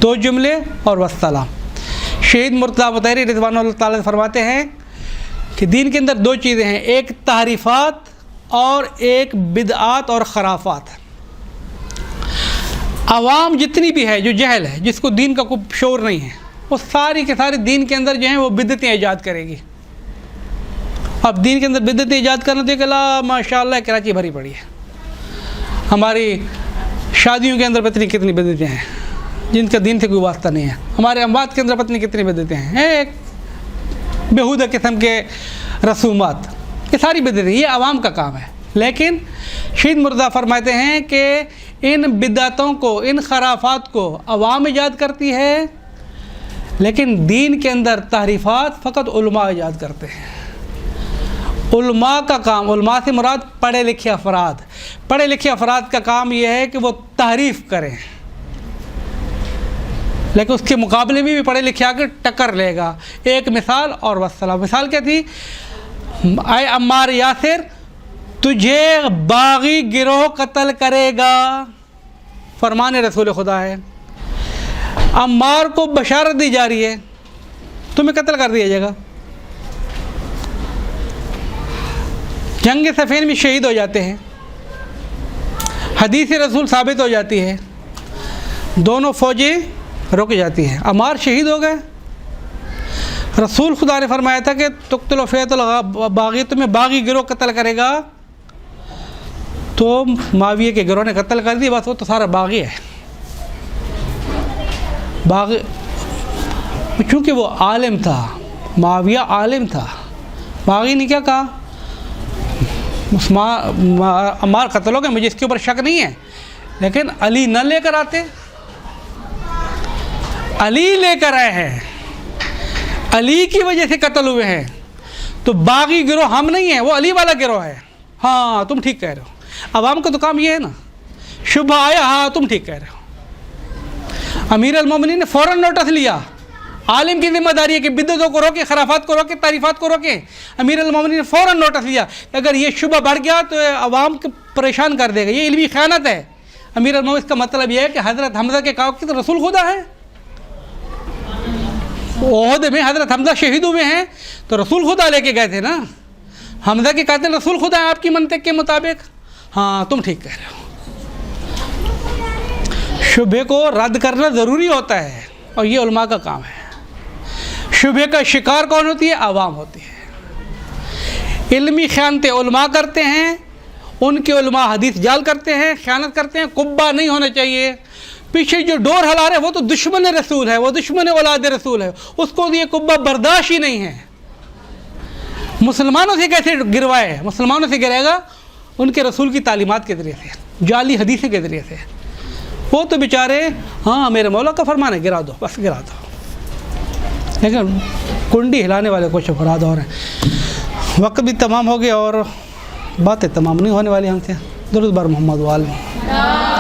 دو جملے اور والسلام۔ شہید مرتضیٰ بطیری رضوان اللہ تعالیٰ فرماتے ہیں کہ دین کے اندر دو چیزیں ہیں، ایک تحریفات اور ایک بدعات اور خرافات۔ عوام جتنی بھی ہے جو جہل ہے، جس کو دین کا کوئی شعور نہیں ہے، وہ ساری کے سارے دین کے اندر جو ہیں وہ بدعتیں ایجاد کرے گی۔ اب دین کے اندر بدعتیں ایجاد کرنا تو کہ اللہ ماشاء اللہ کراچی بھری پڑی ہے، ہماری شادیوں کے اندر پتہ نہیں کتنی بدعتیں ہیں جن کا دین سے کوئی واسطہ نہیں ہے، ہمارے اموات کے اندر پتہ نہیں کتنی بدعتیں ہیں، ایک بےہودہ قسم کے رسومات، یہ ساری بدعتیں، یہ عوام کا کام ہے۔ لیکن شہید مرتضیٰ فرماتے ہیں کہ ان بدعتوں کو، ان خرافات کو عوام ایجاد کرتی ہے، لیکن دین کے اندر تحریفات فقط علماء ایجاد کرتے ہیں۔ علماء کا کام، علماء سے مراد پڑھے لکھے افراد، پڑھے لکھے افراد کا کام یہ ہے کہ وہ تحریف کریں، لیکن اس کے مقابلے میں بھی پڑھے لکھے آ کے ٹکر لے گا۔ ایک مثال اور والسلام۔ مثال کیا تھی؟ اے عمار یاسر، تجھے باغی گروہ قتل کرے گا، فرمان رسول خدا ہے۔ عمار کو بشارت دی جا رہی ہے تمہیں قتل کر دیا جائے گا۔ جنگ صفین میں شہید ہو جاتے ہیں، حدیث رسول ثابت ہو جاتی ہے، دونوں فوجیں رک جاتی ہیں، عمار شہید ہو گئے۔ رسول خدا نے فرمایا تھا کہ تقتل فئۃ الباغی، تمہیں باغی گروہ قتل کرے گا، تو معاویہ کے گروہ نے قتل کر دی، بس وہ تو سارا باغی ہے۔ باغی چونکہ وہ عالم تھا، معاویہ عالم تھا، باغی نے کیا کہا، عمار قتل ہو گئے، مجھے اس کے اوپر شک نہیں ہے، لیکن علی نہ لے کر آتے، علی لے کر آئے ہیں، علی کی وجہ سے قتل ہوئے ہیں، تو باغی گروہ ہم نہیں ہیں، وہ علی والا گروہ ہے۔ ہاں تم ٹھیک کہہ رہے ہو، عوام کا تو کام یہ ہے نا، شبہ آیا ہاں تم ٹھیک کہہ رہے ہو۔ امیر المومنین نے فوراً نوٹس لیا، عالم کی ذمہ داری ہے کہ بدعتوں کو روکے، خرافات کو روکے، تعریفات کو روکے۔ امیر المومنین نے فوراً نوٹس لیا کہ اگر یہ شبہ بڑھ گیا تو عوام کو پریشان کر دے گا، یہ علمی خیانت ہے۔ امیر المومنین کا مطلب یہ ہے کہ حضرت حمزہ کے کاغذ کی تو رسول خدا ہے، احد میں حضرت حمزہ شہید ہوئے ہیں تو رسول خدا لے کے گئے تھے نا، حمزہ کے قاتل رسول خدا ہے آپ کی منطق کے مطابق۔ ہاں تم ٹھیک کہہ رہے ہو۔ شبہ کو رد کرنا ضروری ہوتا ہے اور یہ علماء کا کام ہے۔ شبہ کا شکار کون ہوتی ہے؟ عوام ہوتی ہے۔ علمی خیانتیں علماء کرتے ہیں، ان کے علماء حدیث جال کرتے ہیں، خیانت کرتے ہیں، قبہ نہیں ہونا چاہیے۔ پیچھے جو ڈور ہلا رہے وہ تو دشمن رسول ہے، وہ دشمن اولاد رسول ہے، اس کو یہ قبہ برداشت ہی نہیں ہے۔ مسلمانوں سے کیسے گروائے؟ مسلمانوں سے گرے گا ان کے رسول کی تعلیمات کے ذریعے سے، جعلی حدیث کے ذریعے سے۔ وہ تو بیچارے ہاں میرے مولا کا فرمان ہے، گرا دو، بس گرا دو، لیکن کنڈی ہلانے والے کچھ افراد اور ہیں۔ وقت بھی تمام ہو گیا اور باتیں تمام نہیں ہونے والی ہم سے۔ درود بر محمد وآلہ۔